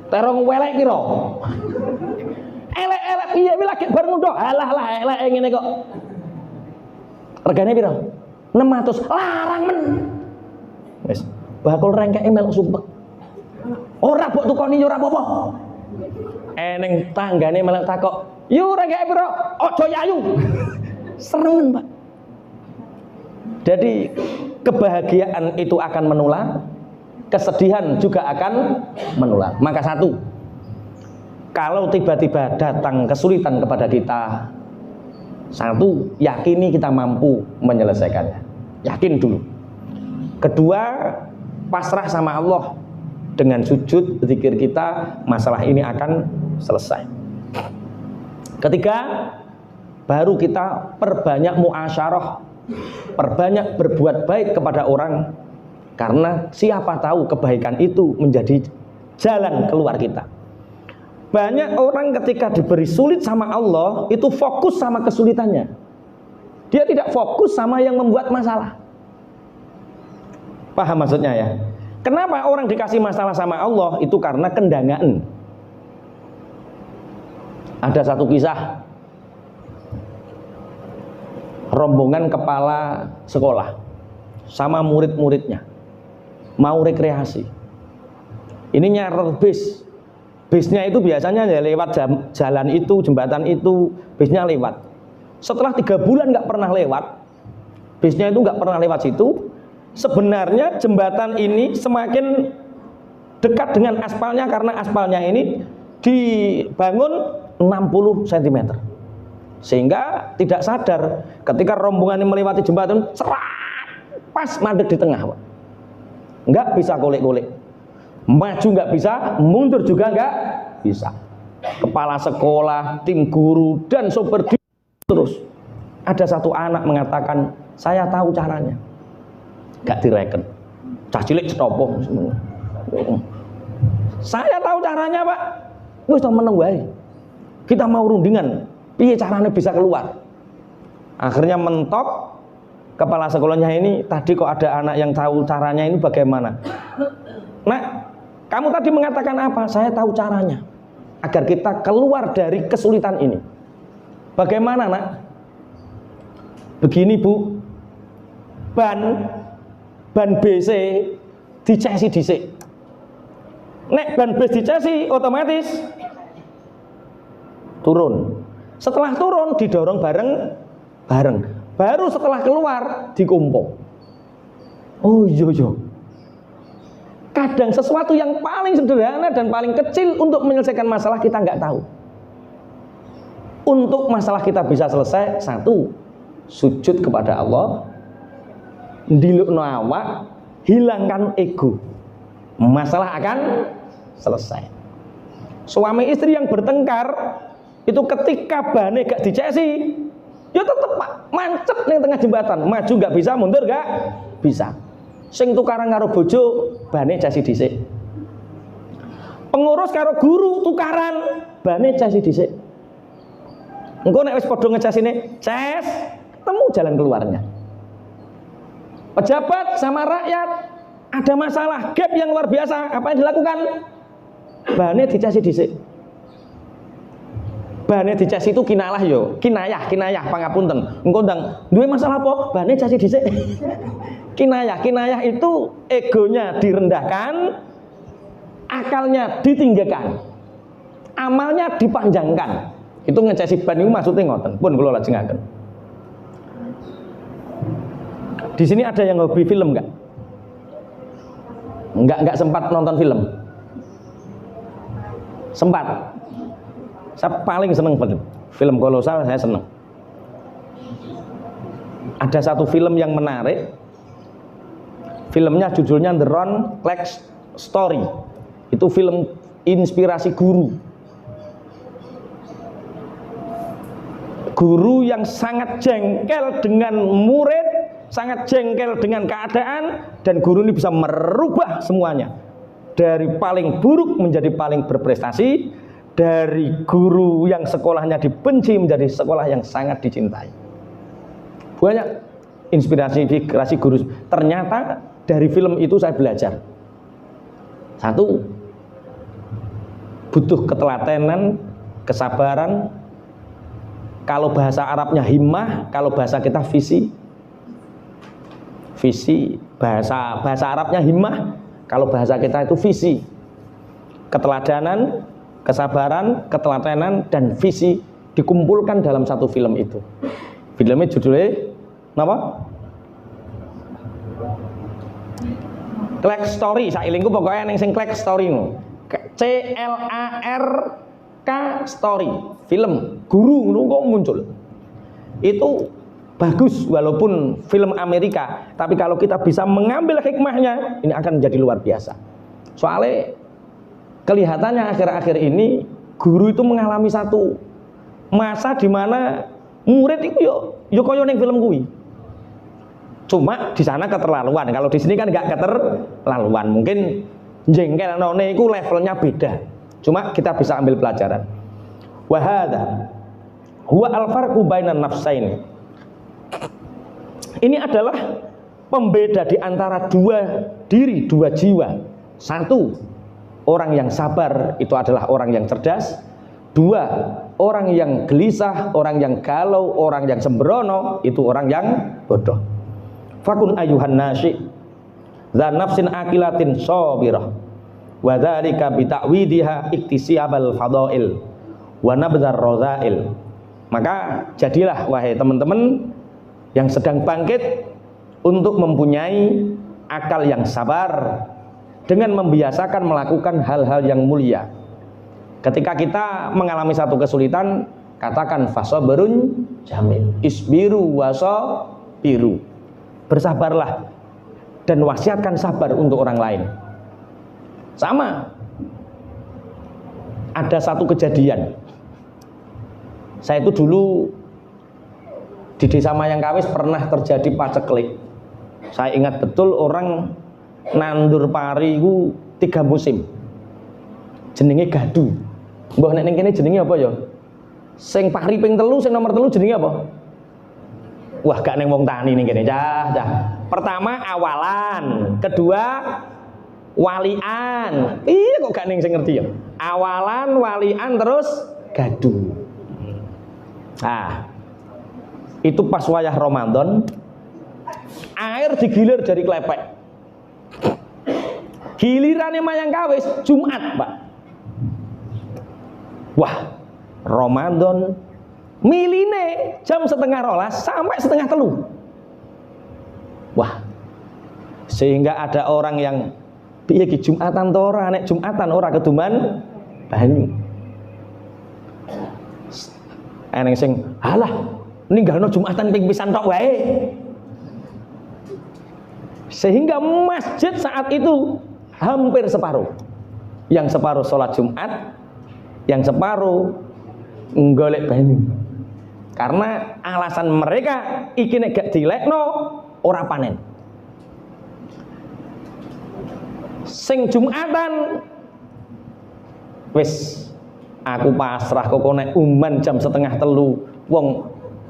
Terong welek piro? Elek-elek piye iki lagi bar ngundho. Alah elek ngene kok. Regane piro? 600. Larang men. Wis, bakul rengkeke melok sumpek. Ora mbok tukoni yo ora apa-apa. Ning tanggane melok takok, "Yo rengkeke piro?" "Aja yayu." Serengen, Pak. Jadi kebahagiaan itu akan menular, kesedihan juga akan menular. Maka satu, kalau tiba-tiba datang kesulitan kepada kita, satu, yakini kita mampu menyelesaikannya. Yakin dulu. Kedua, pasrah sama Allah. Dengan sujud, zikir kita, masalah ini akan selesai. Ketiga, baru kita perbanyak muasyarah, perbanyak berbuat baik kepada orang, karena siapa tahu kebaikan itu menjadi jalan keluar kita. Banyak orang ketika diberi sulit sama Allah, itu fokus sama kesulitannya. Dia tidak fokus sama yang membuat masalah. Paham maksudnya ya? Kenapa orang dikasih masalah sama Allah? Itu karena kendangaan. Ada satu kisah, rombongan kepala sekolah sama murid-muridnya mau rekreasi. Ini nyarter bis. Bisnya itu biasanya ya lewat jalan itu, jembatan itu, bisnya lewat. Setelah 3 bulan nggak pernah lewat, bisnya itu nggak pernah lewat situ. Sebenarnya jembatan ini semakin dekat dengan aspalnya, karena aspalnya ini dibangun 60 cm. Sehingga tidak sadar ketika rombongan ini melewati jembatan, pas mandek di tengah, Pak. Nggak bisa golek-golek. Maju nggak bisa, mundur juga nggak bisa. Kepala sekolah, tim guru, dan sopir terus. Ada satu anak mengatakan, saya tahu caranya. Gak direken. Cah cilik setopo. Saya tahu caranya, Pak. Wis meneng wae. Kita mau rundingan. Piye caranya bisa keluar? Akhirnya mentok. Kepala sekolahnya ini, tadi kok ada anak yang tahu caranya, ini bagaimana? Nak, kamu tadi mengatakan apa? Saya tahu caranya. Agar kita keluar dari kesulitan ini. Bagaimana, Nak? Begini, Bu. Ban BC dicesi dhisik. Nek ban bis dicesi otomatis turun. Setelah turun didorong bareng. Baru setelah keluar dikumpul. Oh iya. Kadang sesuatu yang paling sederhana dan paling kecil untuk menyelesaikan masalah kita nggak tahu. Untuk masalah kita bisa selesai, satu, sujud kepada Allah, ndilukno awak, hilangkan ego. Masalah akan selesai. Suami istri yang bertengkar itu ketika bane gak dicesi, ya tetep mancep ning tengah jembatan, maju nggak bisa, mundur nggak bisa. Sing tukaran karo bojo bane cesi dhisik. Pengurus karo guru tukaran bane cesi dhisik. Engko nek wis padha ngecesine, ces, ketemu jalan keluarnya. Pejabat sama rakyat ada masalah, gap yang luar biasa, apa yang dilakukan? Bane dicesi dhisik. Bane dicesi itu kinayah yo, kinayah pangapunten. Engko ndang duwe masalah apa? Bane cesi dhisik. Kinayah itu egonya direndahkan, akalnya ditinggikan, amalnya dipanjangkan. Itu ngecesi ban itu maksudnya ngoten. Pun kula lajengaken. Di sini ada yang hobi film enggak? Enggak sempat nonton film. Sempat. Saya paling seneng film kolosal, saya seneng. Ada satu film yang menarik. Filmnya judulnya The Ron Cleck Story. Itu film inspirasi guru. Guru yang sangat jengkel dengan murid, sangat jengkel dengan keadaan, dan guru ini bisa merubah semuanya. Dari paling buruk menjadi paling berprestasi, dari guru yang sekolahnya dibenci menjadi sekolah yang sangat dicintai. Banyak inspirasi guru. Ternyata dari film itu saya belajar. Satu, butuh ketelatenan, kesabaran. Kalau bahasa Arabnya himmah, kalau bahasa kita visi. Bahasa Arabnya himmah, kalau bahasa kita itu visi. Keteladanan, kesabaran, ketelatenan, dan visi dikumpulkan dalam satu film itu. Filmnya judulnya apa? Cleck Story, sailingku pokoknya ning sing Cleck Story ngono. CLARK Story, film guru ngono kok muncul. Itu bagus walaupun film Amerika, tapi kalau kita bisa mengambil hikmahnya, ini akan menjadi luar biasa. Soalnya kelihatannya akhir-akhir ini guru itu mengalami satu masa di mana murid itu yo koyo ning film kuwi. Cuma di sana keterlaluan. Kalau di sini kan nggak keterlaluan. Mungkin jengkelane itu levelnya beda. Cuma kita bisa ambil pelajaran. Wa hadza huwa al-farqu bainan nafsaini. Ini adalah pembeda di antara dua diri, dua jiwa. Satu, orang yang sabar itu adalah orang yang cerdas. Dua, orang yang gelisah, orang yang galau, orang yang sembrono itu orang yang bodoh. Fakun ayuhan nasi dzan nafsin aqilatin sabirah wa dzalika bi ta'widiha iktisabal fadail wa nabdzar radzail. Maka jadilah wahai teman-teman yang sedang bangkit untuk mempunyai akal yang sabar dengan membiasakan melakukan hal-hal yang mulia. Ketika kita mengalami satu kesulitan, katakan fasabrun jamil, isbiru wasabiru. Bersabarlah dan wasiatkan sabar untuk orang lain. Sama, ada satu kejadian. Saya itu dulu di desa Mayangkawis pernah terjadi paceklik. Saya ingat betul orang nandur pari itu 3 musim. Jenenge gadu. Mbah nek ning kene jenenge apa ya? Sing pari ping 3, sing nomor 3 jenenge apa? Wah, gak neng wong tani ning kene, cah. Pertama awalan, kedua walian. Iya kok gak neng sing ngerti ya? Awalan, walian, terus gadu. Nah, itu pas wayah Ramadan, air digilir dari klepek. Gilirannya Mayangkawis Jumat, Pak. Wah, Ramadan miline jam 12:30 sampai 12:30. Wah, sehingga ada orang yang piye ki Jumatan to ora, nek Jumatan ora keduman banyu. Eneng sing halah ninggalno Jumatan ping pisan tok wae. Sehingga masjid saat itu hampir separuh. Yang separuh sholat Jumat, yang separuh golek banyu. Karena alasan mereka iki nek gak dilekno ora panen. Sing Jumatan wis aku pasrah kok nek uman jam 2:30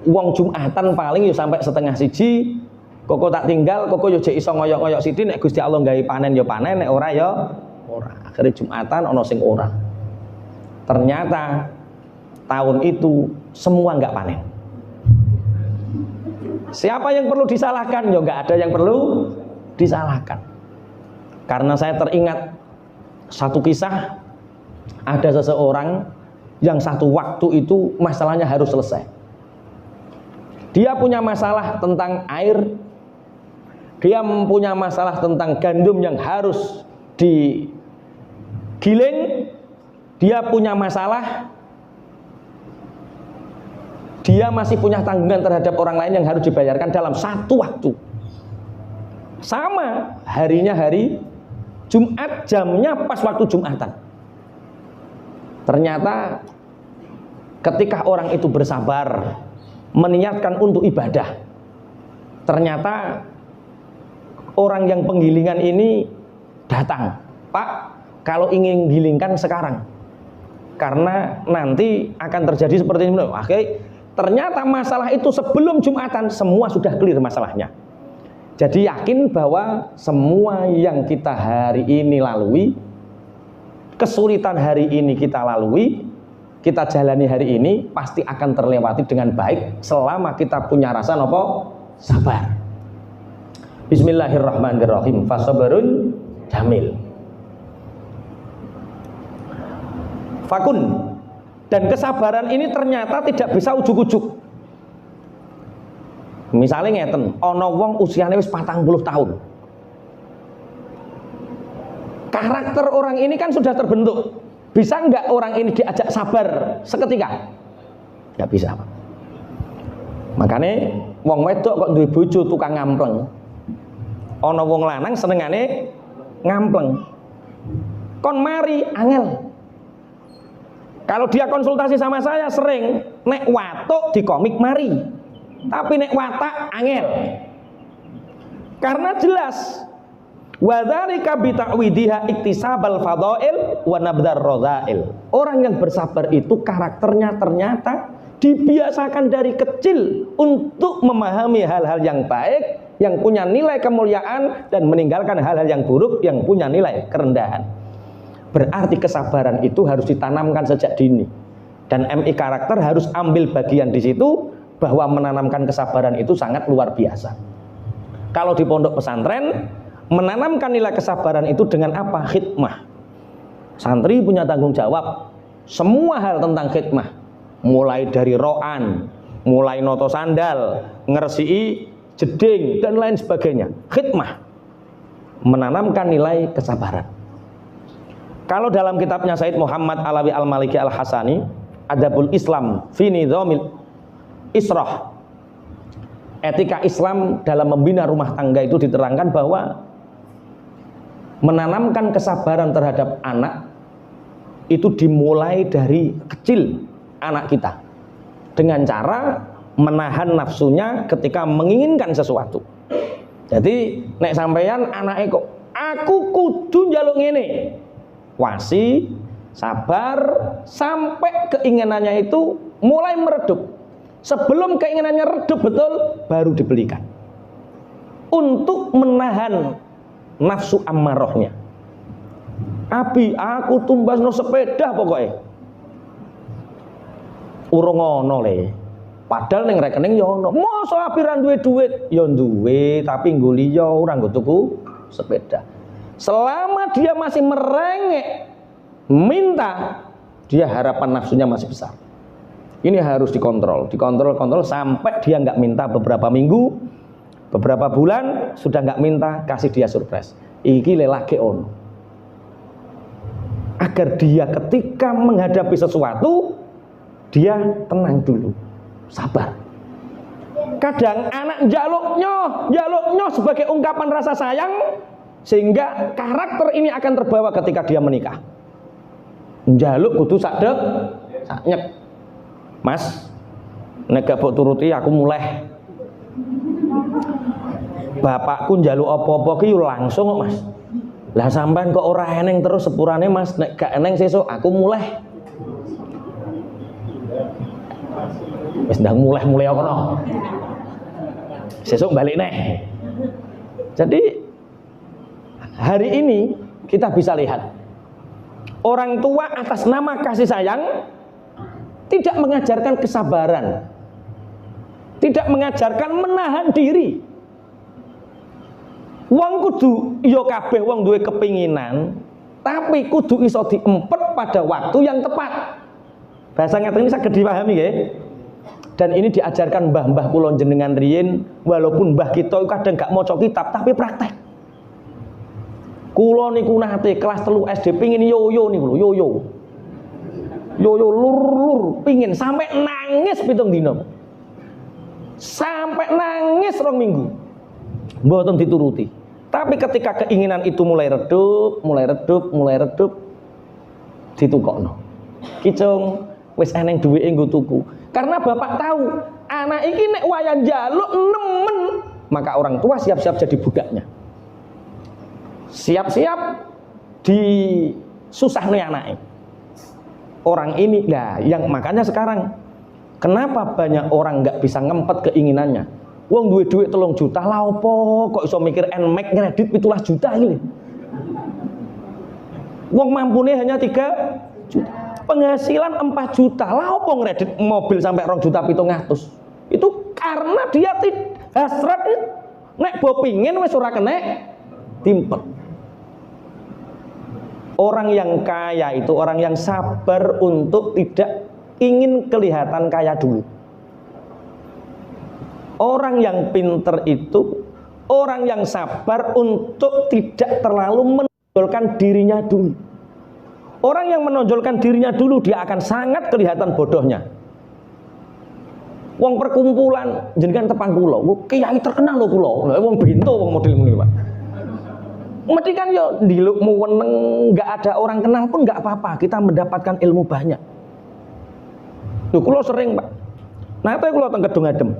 wong Jumatan paling yo sampai 1:30 kok tak tinggal kok yo jek iso ngoyok-ngoyok sithik nek Gusti Allah gawe panen yo panen nek ora yo ora. Akhire Jumatan ana sing ora. Ternyata tahun itu semua enggak panen. Siapa yang perlu disalahkan? Ya enggak ada yang perlu disalahkan. Karena saya teringat satu kisah, ada seseorang yang satu waktu itu masalahnya harus selesai. Dia punya masalah tentang air, dia punya masalah tentang gandum yang harus digiling, dia punya masalah, dia masih punya tanggungan terhadap orang lain yang harus dibayarkan dalam satu waktu. Sama harinya hari Jumat, jamnya pas waktu Jumatan. Ternyata ketika orang itu bersabar meniatkan untuk ibadah, ternyata orang yang penggilingan ini datang, Pak, kalau ingin gilingkan sekarang karena nanti akan terjadi seperti ini. Oke, ternyata masalah itu sebelum Jumatan semua sudah clear masalahnya. Jadi yakin bahwa semua yang kita hari ini lalui, kesulitan hari ini kita lalui, kita jalani hari ini pasti akan terlewati dengan baik selama kita punya rasa nopo sabar. Bismillahirrahmanirrahim. Fasabarun jamil. Fakun. Dan kesabaran ini ternyata tidak bisa ujuk-ujuk. Misalnya ngeten, ana wong usiane wis 40 tahun. Karakter orang ini kan sudah terbentuk. Bisa enggak orang ini diajak sabar seketika? Enggak bisa, Pak. Makanya wong wedok kok duwe bojo tukang ngampleng. Ana wong lanang senengane ngampleng. Kon mari angel. Kalau dia konsultasi sama saya sering nek watuk di komik mari. Tapi nek watak angel. Karena jelas wa dzalika bi ta'widiha iktisabal fadail wa nabdar radhail. Orang yang bersabar itu karakternya ternyata dibiasakan dari kecil untuk memahami hal-hal yang baik, yang punya nilai kemuliaan, dan meninggalkan hal-hal yang buruk yang punya nilai kerendahan. Berarti kesabaran itu harus ditanamkan sejak dini. Dan MI karakter harus ambil bagian di situ, bahwa menanamkan kesabaran itu sangat luar biasa. Kalau di pondok pesantren, menanamkan nilai kesabaran itu dengan apa? Khidmah. Santri punya tanggung jawab semua hal tentang khidmah, mulai dari roan, mulai noto sandal, ngersii jeding, dan lain sebagainya. Khidmah, menanamkan nilai kesabaran. Kalau dalam kitabnya Said Muhammad Alawi Al-Maliki Al-Hasani, Adabul Islam fi Nidhamil Israh, etika Islam dalam membina rumah tangga itu diterangkan bahwa menanamkan kesabaran terhadap anak itu dimulai dari kecil anak kita dengan cara menahan nafsunya ketika menginginkan sesuatu. Jadi nek sampeyan anake kok aku kudu njaluk ngene, wasi, sabar sampai keinginannya itu mulai meredup. Sebelum keinginannya redup betul, baru dibelikan. Untuk menahan nafsu ammarohnya. Abi, aku tumbas no sepeda pokoknya. Urung ono le. Padahal ning rekening yo ono. Mosok abi ra duwe duit, yo duwe tapi ngguli yo ora nggo tuku sepeda. Selama dia masih merengek minta, dia harapan nafsunya masih besar. Ini harus dikontrol sampai dia nggak minta beberapa minggu, beberapa bulan, sudah nggak minta, kasih dia surprise. Iki lelaki ono. Agar dia ketika menghadapi sesuatu, dia tenang dulu, sabar. Kadang anak jaluknya sebagai ungkapan rasa sayang, sehingga karakter ini akan terbawa ketika dia menikah. Jaluk kudu sadek, saknyek. Mas, nek gak mbok turuti aku mulai. Bapakku njaluk apa-apa ki langsung kok, Mas. Lah sampean kok ora eneng terus sepurane, Mas. Nek gak eneng sesuk aku mulai. Wis ndang mulai kono. Sesuk balik neh. Jadi hari ini kita bisa lihat orang tua atas nama kasih sayang tidak mengajarkan kesabaran, tidak mengajarkan menahan diri. Wong kudu yo kabeh wong duwe kepinginan, tapi kudu iso diempet pada waktu yang tepat. Bahasa ngeten ini saged dipahami nggih. Dan ini diajarkan mbah-mbah kula jenengan riyin, walaupun mbah kita kadang gak maca kitab tapi praktek. Kula niku nate kelas 3 SD pengin yoyo niku lho, yoyo lur pingin sampai nangis 7 dina, sampai nangis 2 minggu mboten dituruti. Tapi ketika keinginan itu mulai redup ditukokno, kicung wis eneng duwike nggo tuku. Karena bapak tahu anak iki nek wayan njaluk nemen, maka orang tua siap-siap jadi budaknya, siap-siap disusahne anake. Orang ini lah yang makanya sekarang kenapa banyak orang nggak bisa ngempet keinginannya. Wong duwe duit 3 juta lah opo kok iso mikir nmax kredit 17 juta iki. Wong mampune hanya 3 juta. Penghasilan 4 juta lah opo ngredit mobil sampai 2 juta 700. Itu karena dia hasrat nek bo pingin wis ora kena timpet. Orang yang kaya itu orang yang sabar untuk tidak ingin kelihatan kaya dulu. Orang yang pinter itu orang yang sabar untuk tidak terlalu menonjolkan dirinya dulu. Orang yang menonjolkan dirinya dulu dia akan sangat kelihatan bodohnya. Wong perkumpulan jenengan tepang kula, kiai terkenal lho kula. Wong bento wong model ngene, Pak. Mesti kan yo dilukmu weneng, nggak ada orang kenal pun nggak apa-apa, kita mendapatkan ilmu banyak. Lho kula sering, Pak. Nate kula teng Kedung Adem.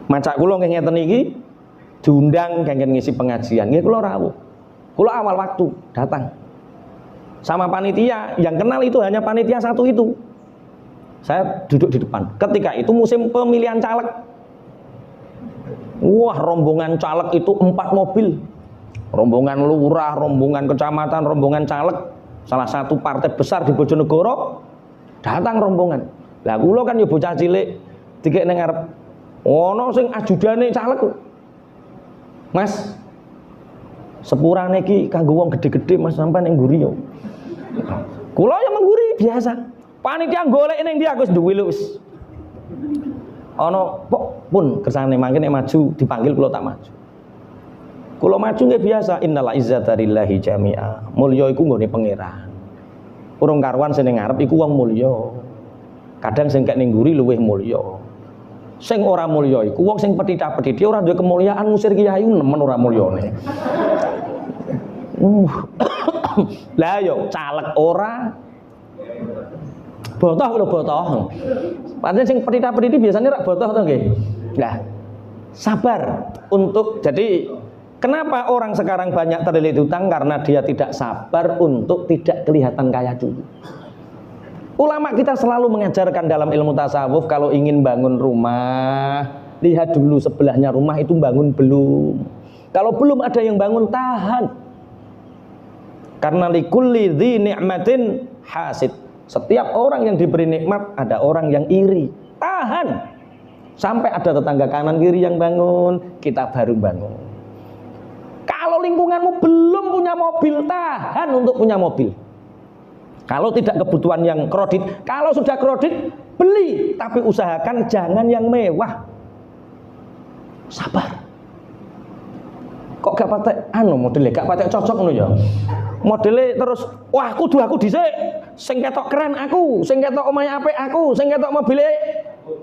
Macak kula nggih ngeten iki diundang kengken ngisi pengajian. Nggih kula rawuh. Kula awal waktu datang. Sama panitia, yang kenal itu hanya panitia satu itu. Saya duduk di depan. Ketika itu musim pemilihan caleg. Wah, rombongan caleg itu 4 mobil. Rombongan lurah, rombongan kecamatan, rombongan caleg, salah satu partai besar di Bojonegoro, datang rombongan. Lah kula kan yo bocah cilik, dikek ning ngarep. Ono sing ajudane caleg. Mas, sepurane iki kanggo wong gede-gede Mas sampean ning mburi yo. Kula yo mengguri biasa. Panitia golek ning ndi aku wis duwe wis. Ono pun kersane mangke nek maju dipanggil kula tak maju. Kula maju nggih biasa, innal izzata lillahi jami'a. Mulya iku nggone pangeran. Urung karuan sing ning ngarep iku wong mulya. Kadang sing kek ning nguri luwih mulya. Sing ora mulya iku wong sing petita-petiti ora duwe kemuliaan ngusir kiai nemen ora mulyane. Lah yo caleg ora botoh lho botoh. Pancen sing petita-petiti biasanya rak botoh to nggih. Lah sabar untuk jadi kenapa orang sekarang banyak terlilit utang? Karena dia tidak sabar untuk tidak kelihatan kaya dulu. Ulama kita selalu mengajarkan dalam ilmu tasawuf kalau ingin bangun rumah, lihat dulu sebelahnya rumah itu bangun belum. Kalau belum ada yang bangun, tahan. Karena likulli dzi ni'matin hasid. Setiap orang yang diberi nikmat ada orang yang iri. Tahan. Sampai ada tetangga kanan kiri yang bangun, kita baru bangun. Kalau lingkunganmu belum punya mobil, tahan untuk punya mobil. Kalau tidak kebutuhan yang kredit, kalau sudah kredit beli, tapi usahakan jangan yang mewah. Sabar. Kok gak patek modelnya gak patek cocok ngono ya. Modelnya terus wah kudu aku dhisik, sing ketok keren aku, sing ketok omahe apik aku, sing ketok mobile.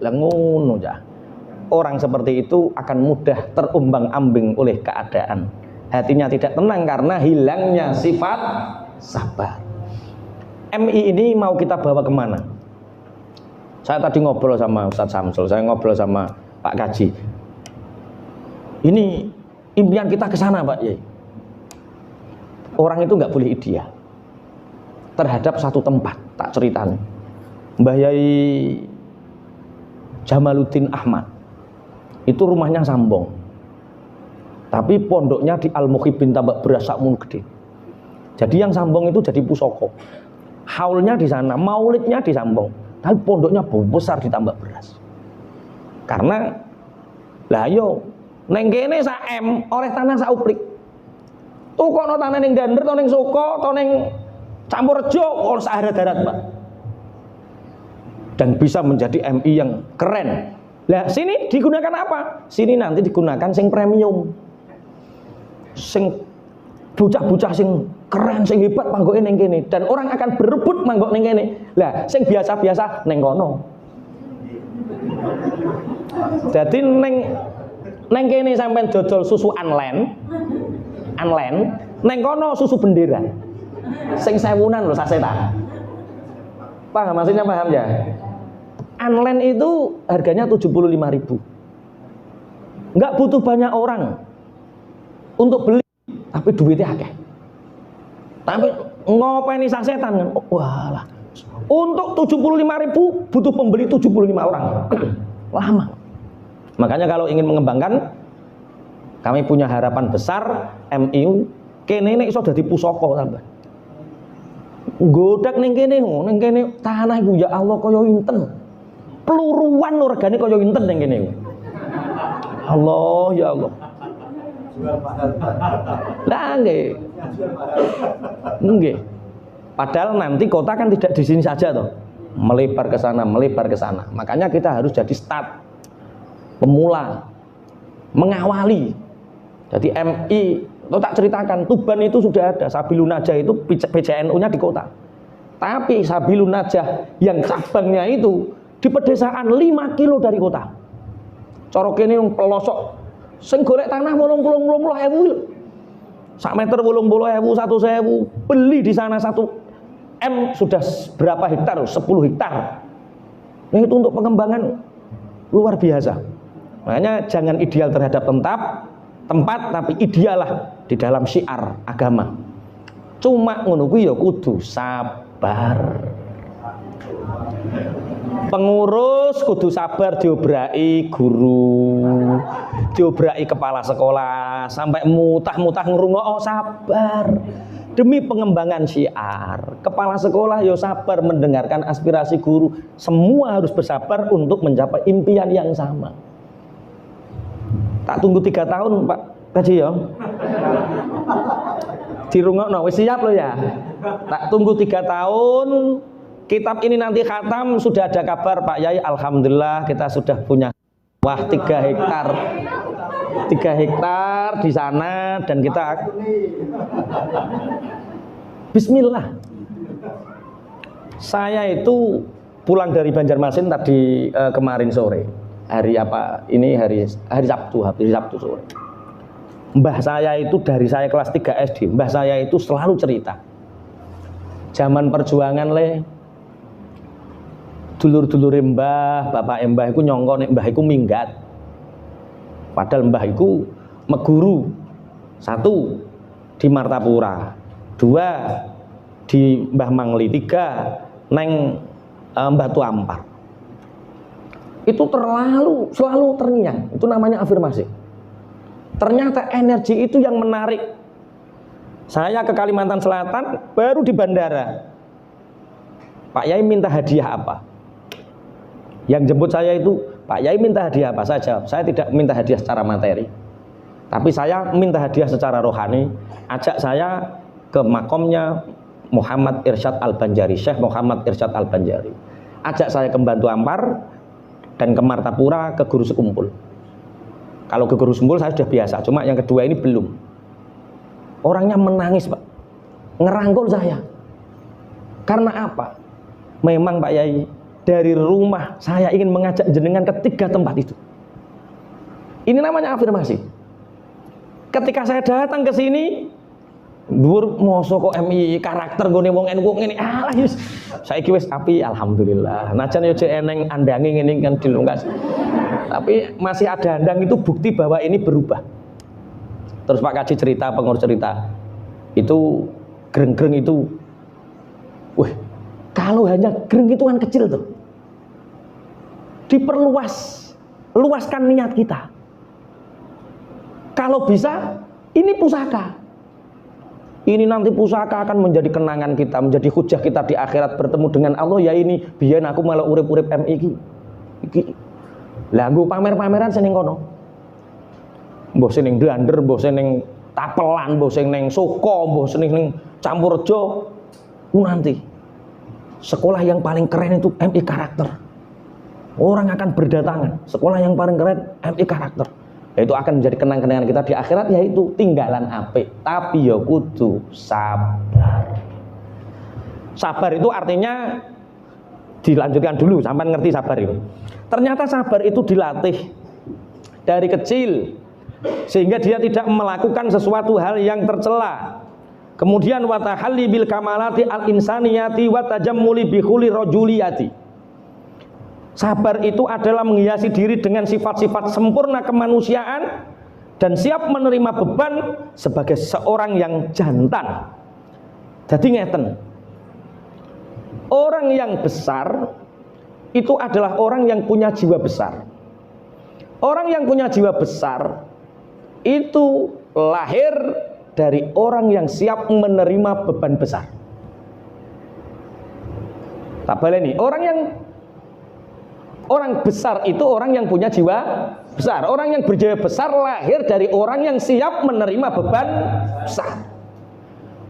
Lah ngono ya. Orang seperti itu akan mudah terumbang-ambing oleh keadaan. Hatinya tidak tenang karena hilangnya sifat sabar. MI ini mau kita bawa kemana? Saya tadi ngobrol sama Ustadz Samsul, saya ngobrol sama Pak Kaji. Ini impian kita ke sana, Pak Yai. Orang itu nggak boleh ideal terhadap satu tempat. Tak ceritanya, Mbah Yai Jamaluddin Ahmad itu rumahnya Sambong, tapi pondoknya di Al-Muhibbin Tambak Beras sakmono gede. Jadi yang Sambong itu jadi pusoko. Haulnya di sana, maulidnya di Sambong, tapi pondoknya besar di Tambak Beras. Karena lah yo neng kene sak M, oleh tanah sak uplik. Tuh kok no tanah neng Dander, to neng Soko, to neng Campurrejo, ora Sahara darat, Pak. Dan bisa menjadi MI yang keren. Lah sini digunakan apa? Sini nanti digunakan sing premium. Sing bocah-bocah sing keren, sing hebat manggoke ning kene, dan orang akan berebut manggok ning kene. Lah sing biasa-biasa ning kono. Jadi neng kene sampean dodol susu anlen, neng kono susu bendera. Sing sewunan lho sasetan. Paham maksudnya, paham ya? Anlen itu harganya 75.000. Enggak butuh banyak orang untuk beli, tapi duitnya akeh. Tapi ngopeni sasetan kan? Walah. Untuk 75.000 butuh pembeli 75 orang. Lama. Makanya kalau ingin mengembangkan, kami punya harapan besar MIU kene nek iso dadi pusaka sampean. Godak ning kene tanah iku ya Allah kaya inten. Peluruan regane kaya inten ning kene. Allah ya Allah. Lah nggih. Nggih. Padahal nanti kota kan tidak di sini saja toh. Melebar ke sana, melebar ke sana. Makanya kita harus jadi start pemula, mengawali. Jadi MI, lo tak ceritakan, Tuban itu sudah ada, Sabilun Najah itu PCNU-nya di kota. Tapi Sabilun Najah yang cabangnya itu di pedesaan 5 kilo dari kota. Corok ini yang pelosok, sing golek tanah 80.000. Sak meter 80.000, 1.000, beli di sana 1 M sudah berapa hektar? 10 hektar. Nah itu untuk pengembangan luar biasa. Makanya jangan ideal terhadap tempat, tapi ideal lah di dalam syiar agama. Cuma ngono kuwi ya kudu sabar. Pengurus kudu sabar diobrai guru, diobrai kepala sekolah, sampai mutah-mutah ngrungokno sabar. Demi pengembangan syiar, kepala sekolah yo sabar mendengarkan aspirasi guru. Semua harus bersabar untuk mencapai impian yang sama. Tak tunggu 3 tahun Pak Kaji ya. Dirungokno wis siap lo ya. Tak tunggu 3 tahun. Kitab ini nanti khatam, sudah ada kabar Pak Yai, alhamdulillah kita sudah punya 3 hektar. 3 hektar di sana dan kita bismillah. Saya itu pulang dari Banjarmasin tadi kemarin sore. Hari apa? Ini hari Sabtu sore. Mbah saya itu dari saya kelas 3 SD, mbah saya itu selalu cerita. Zaman perjuangan dulur-dulur mbah, bapak mbah iku nyongko nek mbah iku minggat. Padahal mbah iku meguru. 1 di Martapura, 2 di Mbah Mangli, 3 neng Batu Ampar. Itu selalu terngiang. Itu namanya afirmasi. Ternyata energi itu yang menarik. Saya ke Kalimantan Selatan baru di bandara. Pak Yai minta hadiah apa? Yang jemput saya itu, Pak Yai minta hadiah apa? Saya jawab, saya tidak minta hadiah secara materi, tapi saya minta hadiah secara rohani. Ajak saya ke makomnya Muhammad Irsyad Al-Banjari, Syekh Muhammad Irsyad Al-Banjari. Ajak saya ke Batu Ampar dan ke Martapura, ke Guru Sekumpul. Kalau ke Guru Sekumpul saya sudah biasa, cuma yang kedua ini belum. Orangnya menangis, Pak, ngerangkul saya. Karena apa? Memang Pak Yai, dari rumah saya ingin mengajak jenengan ke 3 tempat itu. Ini namanya afirmasi. Ketika saya datang ke sini, dhuwur mosok kok MI karakter gone wong NU ngene. Alah wis saiki wis api alhamdulillah. Najan yo cek eneng andange ngene kan dilungkas. Tapi masih ada andang itu bukti bahwa ini berubah. Terus Pak Kaji cerita, pengurus cerita. Itu greng-greng itu. Wih, kalau hanya greng itu kan kecil tuh. Diperluas, luaskan niat kita. Kalau bisa, ini pusaka. Ini nanti pusaka akan menjadi kenangan kita, menjadi hujah kita di akhirat bertemu dengan Allah. Ya ini, biyen aku malah urip-urip MI iki. Lah nggo pamer-pameran sing kono. Mbah sing ning Dander, mbah sing ning Tapelan, mbah sing ning Soko, mbah sing ning Campurrejo. Nanti sekolah yang paling keren itu MI karakter. Orang akan berdatangan. Sekolah yang paling keren MI karakter. Itu akan menjadi kenang-kenangan kita di akhirat, yaitu tinggalan apik. Tapi ya kudu sabar. Sabar itu artinya dilanjutkan dulu sampai ngerti sabar itu. Ternyata sabar itu dilatih dari kecil sehingga dia tidak melakukan sesuatu hal yang tercela. Kemudian wa tahalli bil kamalati al insaniyati wa tajammuli bi khuli rajuliyati. Sabar itu adalah menghiasi diri dengan sifat-sifat sempurna kemanusiaan dan siap menerima beban sebagai seorang yang jantan. Jadi ngeten, orang yang besar itu adalah orang yang punya jiwa besar. Orang yang punya jiwa besar itu lahir dari orang yang siap menerima beban besar. Tak boleh nih, orang besar itu orang yang punya jiwa besar. Orang yang berjiwa besar lahir dari orang yang siap menerima beban besar.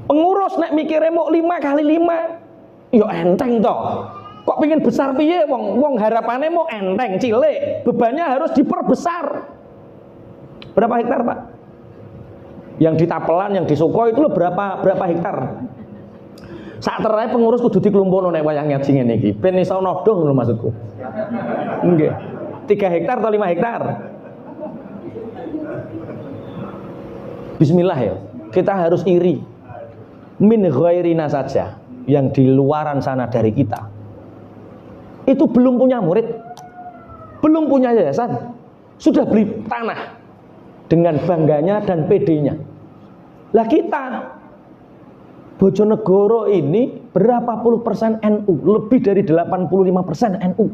Pengurus nek mikire mau 5 kali 5, ya enteng toh. Kok pengen besar piye wong harapannya mau enteng, cilik. Bebannya harus diperbesar. Berapa hektar, Pak? Yang di Tapelan, yang di Soko itu loh berapa hektar? Saat terakhir pengurus kudu dikelumpono nek wayang ngaji ngene iki. Ben iso nodong lho maksudku. Nggih. 3 hektar atau 5 hektar? Bismillah ya. Kita harus iri. Min ghairina saja, yang di luaran sana dari kita. Itu belum punya murid, belum punya yayasan, sudah beli tanah dengan bangganya dan PD-nya. Lah kita Bojonegoro ini berapa puluh persen NU? Lebih dari 85% NU.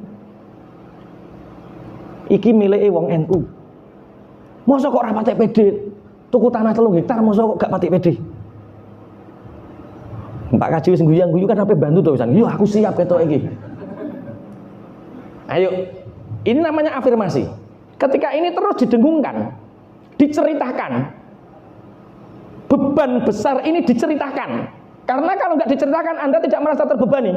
Iki milike wong NU. Masa kok ora patek PD? Tuku tanah 3 hektar masa kok gak patek PD? Pak Kaji wis guyang-guyu kan ape bantu to pisan. Yo aku siap ketok iki. Ayo. Ini namanya afirmasi. Ketika ini terus didengungkan, diceritakan, beban besar ini diceritakan. Karena kalau nggak diceritakan Anda tidak merasa terbebani.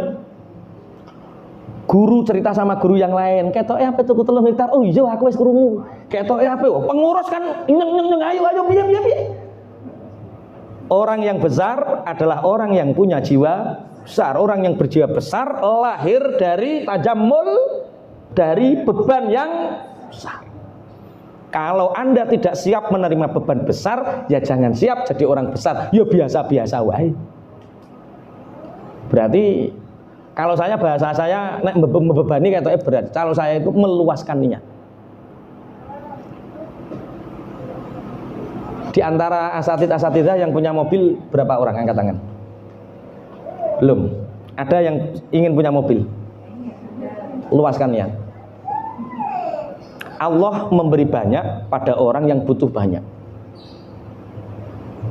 Guru cerita sama guru yang lain, ketoke apa tuku 3 hektar? Oh iya aku wis krungu. Ketoke apa? Pengurus kan nyeng ayo piye. Orang yang besar adalah orang yang punya jiwa besar. Orang yang berjiwa besar lahir dari tajammul, dari beban yang besar. Kalau Anda tidak siap menerima beban besar, ya jangan siap jadi orang besar. Ya biasa-biasa wae. Berarti kalau bahasa saya nek membebani katanya berat. Kalau saya itu meluaskan niat. Di antara asatidz-asatidzah yang punya mobil berapa orang angkat tangan? Belum. Ada yang ingin punya mobil? Luaskan niat. Allah memberi banyak pada orang yang butuh banyak.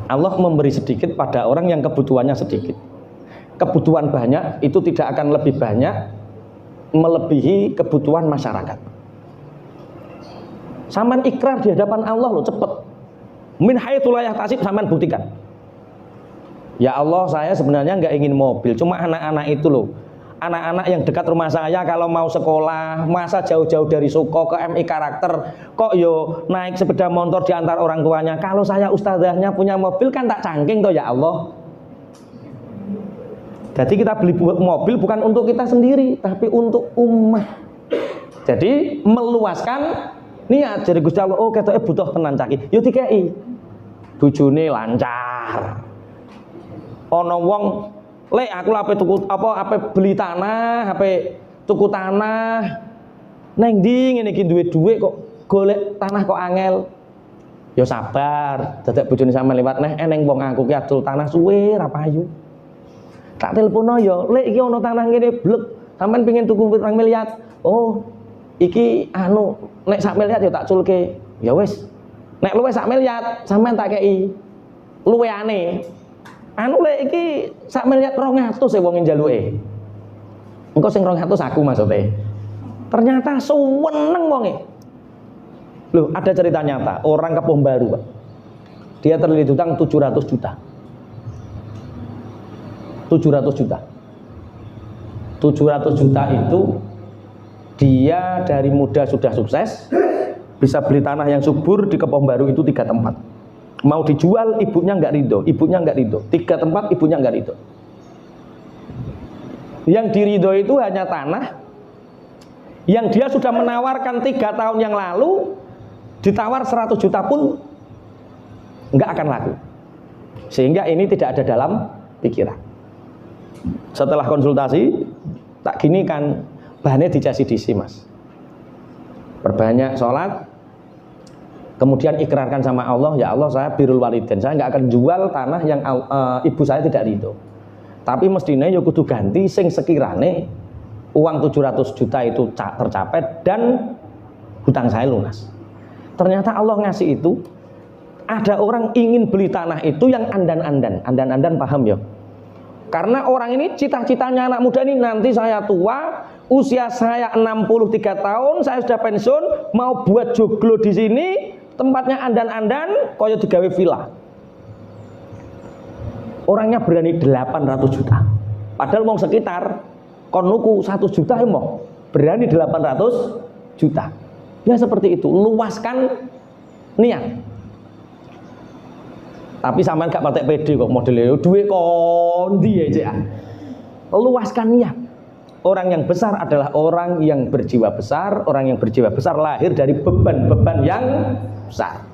Allah memberi sedikit pada orang yang kebutuhannya sedikit. Kebutuhan banyak itu tidak akan lebih banyak melebihi kebutuhan masyarakat. Sampean ikrar di hadapan Allah loh, cepet. Min haitsu la yahtasib, sampean buktikan. Ya Allah, saya sebenarnya nggak ingin mobil, cuma anak-anak itu loh, anak-anak yang dekat rumah saya kalau mau sekolah, masa jauh-jauh dari Suko ke MI Karakter, kok yo naik sepeda motor di antar orang tuanya. Kalau saya ustazahnya punya mobil kan tak cangking toh ya Allah. Jadi kita beli mobil bukan untuk kita sendiri, tapi untuk umat. Jadi meluaskan niat. Jadi Gusti Allah, oh ketoke butuh tenan caki, yo dikei. Bojone lancar. Ana wong, "Lek aku ape tuku ape beli tanah, ape tuku tanah. Neng ndi ngene iki duwe dhuwit kok golek tanah kok angel." Ya sabar, dadak bojone sampean liwat neh eneng wong aku ki adol tanah suwe ra payu. Tak telepono ya, "Lek iki ana tanah ngene blek, sampean pengin tuku 1 miliar." "Oh, iki anu nek 1 miliar ya tak culke." "Ya wis. Nek luwih 1 miliar sampean tak kei luweane." "Anu lek iki 1 miliar 200 e wong njaluke." "Engko sing 200 aku maksudnya." Ternyata suweneng wonge. Loh, ada cerita nyata, orang Kampung Baru, Pak. Dia terlilit hutang 700 juta. 700 juta. 700 juta itu dia dari muda sudah sukses, bisa beli tanah yang subur di Kampung Baru itu 3 tempat. Mau dijual ibunya nggak ridho, 3 tempat ibunya nggak ridho. Yang diridho itu hanya tanah yang dia sudah menawarkan 3 tahun yang lalu, ditawar 100 juta pun nggak akan laku. Sehingga ini tidak ada dalam pikiran. Setelah konsultasi, tak gini kan bahannya dicasi-disi mas. Perbanyak sholat, kemudian ikrarkan sama Allah, ya Allah saya birrul walidain, saya nggak akan jual tanah yang ibu saya tidak ridho. Tapi mestinya ya kudu ganti sing sekirane uang 700 juta itu tercapai dan hutang saya lunas. Ternyata Allah ngasih itu, ada orang ingin beli tanah itu yang andan-andan paham ya? Karena orang ini cita-citanya anak muda ini, nanti saya tua, usia saya 63 tahun, saya sudah pensiun, mau buat joglo di sini, tempatnya andan-andan, koyo digawe villa. Orangnya berani 800 juta. Padahal mau sekitar konuku 1 juta mau berani 800 juta. Ya seperti itu, luaskan niat. Tapi sampean gak patek pede kok modelnya duwe kondi aja. Luaskan niat. Orang yang besar adalah orang yang berjiwa besar. Orang yang berjiwa besar lahir dari beban-beban yang besar.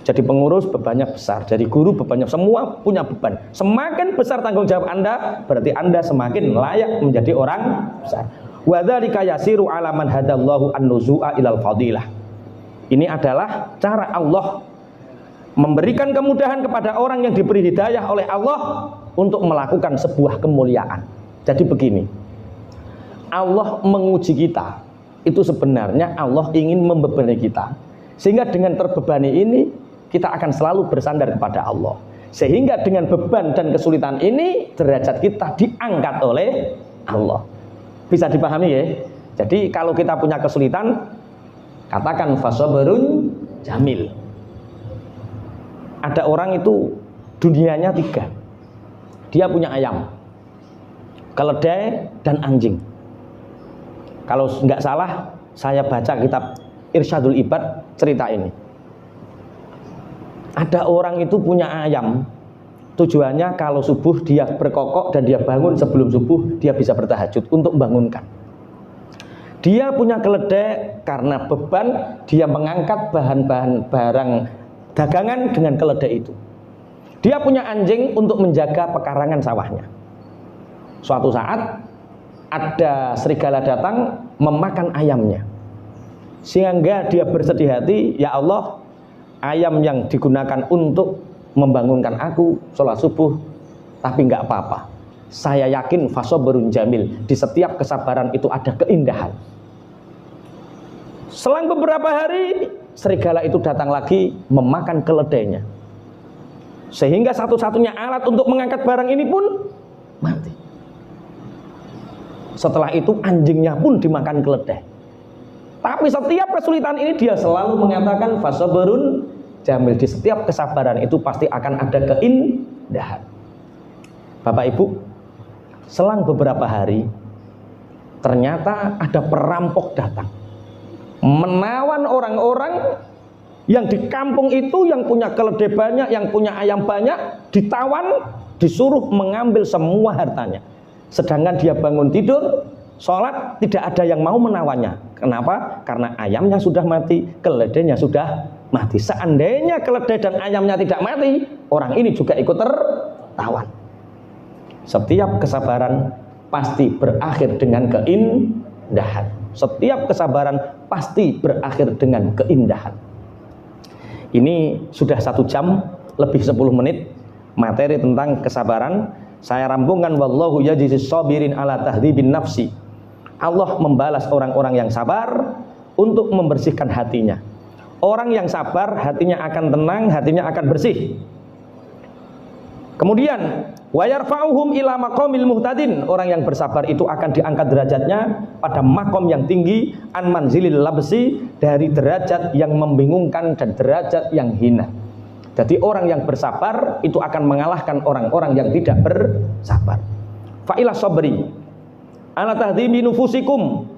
Jadi pengurus bebannya besar, jadi guru bebannya, semua punya beban. Semakin besar tanggung jawab Anda, berarti Anda semakin layak menjadi orang besar. Wa dzalika yasiru ala man hadallahu an-nuzu'a ilal fadilah. Ini adalah cara Allah memberikan kemudahan kepada orang yang diberi hidayah oleh Allah untuk melakukan sebuah kemuliaan. Jadi begini, Allah menguji kita, itu sebenarnya Allah ingin membebani kita. Sehingga dengan terbebani ini, kita akan selalu bersandar kepada Allah. Sehingga dengan beban dan kesulitan ini, derajat kita diangkat oleh Allah. Bisa dipahami ya? Jadi kalau kita punya kesulitan, katakan fasabrun jamil. Ada orang itu dunianya 3. Dia punya ayam, keledai, dan anjing. Kalau nggak salah, saya baca kitab Irsyadul Ibad cerita ini. Ada orang itu punya ayam. Tujuannya kalau subuh dia berkokok dan dia bangun sebelum subuh, dia bisa bertahajud untuk membangunkan. Dia punya keledai karena beban, dia mengangkat bahan-bahan barang dagangan dengan keledai itu. Dia punya anjing untuk menjaga pekarangan sawahnya. Suatu saat ada serigala datang memakan ayamnya. Sehingga dia bersedih hati, ya Allah, ayam yang digunakan untuk membangunkan aku sholat subuh, tapi nggak apa-apa. Saya yakin fasabrun jamil, di setiap kesabaran itu ada keindahan. Selang beberapa hari, serigala itu datang lagi memakan keledainya. Sehingga satu-satunya alat untuk mengangkat barang ini pun mati. Setelah itu anjingnya pun dimakan keledai. Tapi setiap kesulitan ini dia selalu mengatakan fasabrun jamil. Di setiap kesabaran itu pasti akan ada keindahan. Bapak Ibu, selang beberapa hari ternyata ada perampok datang menawan orang-orang yang di kampung itu, yang punya keledai banyak, yang punya ayam banyak, ditawan, disuruh mengambil semua hartanya. Sedangkan dia bangun tidur, sholat, tidak ada yang mau menawannya. Kenapa? Karena ayamnya sudah mati, keledainya sudah mati. Seandainya keledai dan ayamnya tidak mati, orang ini juga ikut tertawan. Setiap kesabaran pasti berakhir dengan keindahan. Setiap kesabaran pasti berakhir dengan keindahan. Ini sudah 1 jam lebih 10 menit materi tentang kesabaran. Saya rampungkan, wallahu yajzis sabirin ala tahdhibin nafsi. Allah membalas orang-orang yang sabar untuk membersihkan hatinya. Orang yang sabar hatinya akan tenang, hatinya akan bersih. Kemudian wa yarfa'uhum ila maqamil muhtadin. Orang yang bersabar itu akan diangkat derajatnya pada makom yang tinggi, an manzilil labsi, dari derajat yang membingungkan dan derajat yang hina. Jadi orang yang bersabar itu akan mengalahkan orang-orang yang tidak bersabar. Fa ila sabri ala tahdhibi nufusikum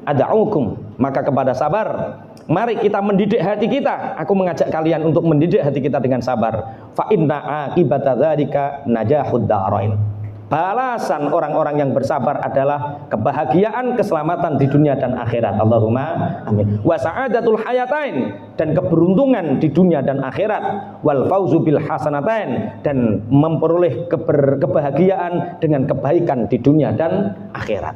ad'ukum. Maka kepada sabar, mari kita mendidik hati kita. Aku mengajak kalian untuk mendidik hati kita dengan sabar. Fa inna aqibata dzalika najahud darain. Balasan orang-orang yang bersabar adalah kebahagiaan, keselamatan di dunia dan akhirat. Allahumma amin. Wa sa'adatul hayatain, dan keberuntungan di dunia dan akhirat. Wal fauzu bil hasanatain, dan memperoleh kebahagiaan dengan kebaikan di dunia dan akhirat.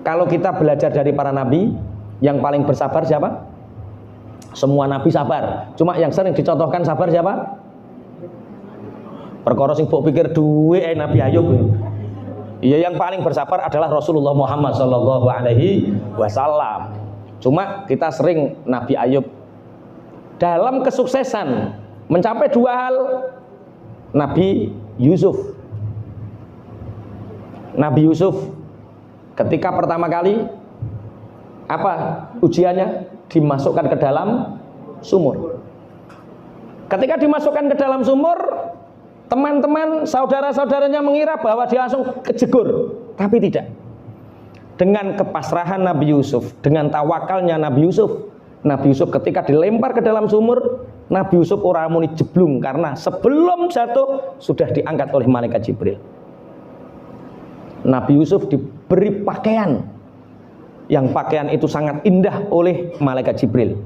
Kalau kita belajar dari para nabi, yang paling bersabar siapa? Semua nabi sabar. Cuma yang sering dicontohkan sabar siapa? Perkara sing mbok pikir duwe Nabi Ayub. Iya, yang paling bersabar adalah Rasulullah Muhammad sallallahu alaihi wasallam. Cuma kita sering Nabi Ayub dalam kesuksesan mencapai 2 hal. Nabi Yusuf. Nabi Yusuf ketika pertama kali apa ujiannya? Dimasukkan ke dalam sumur. Ketika dimasukkan ke dalam sumur, teman-teman, saudara-saudaranya mengira bahwa dia langsung kejegur, tapi tidak. Dengan kepasrahan Nabi Yusuf, dengan tawakalnya Nabi Yusuf ketika dilempar ke dalam sumur, Nabi Yusuf ora muni jeblung, karena sebelum jatuh sudah diangkat oleh malaikat Jibril. Nabi Yusuf diberi pakaian, yang pakaian itu sangat indah oleh malaikat Jibril.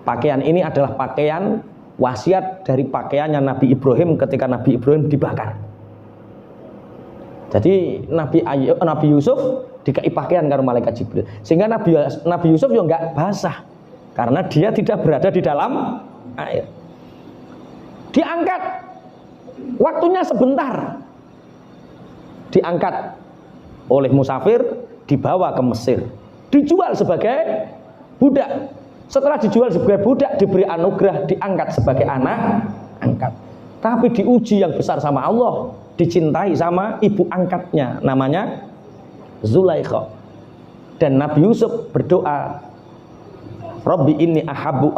Pakaian ini adalah pakaian wasiat dari pakaiannya Nabi Ibrahim ketika Nabi Ibrahim dibakar. Jadi Nabi Yusuf dikai pakaian karo malaikat Jibril, sehingga Nabi Yusuf juga enggak basah karena dia tidak berada di dalam air. Diangkat, waktunya sebentar. Diangkat oleh musafir, dibawa ke Mesir, dijual sebagai budak. Setelah dijual sebagai budak, diberi anugerah, diangkat sebagai anak angkat. Tapi diuji yang besar sama Allah, dicintai sama ibu angkatnya, namanya Zulaikha. Dan Nabi Yusuf berdoa, Rabbi inni ahabbu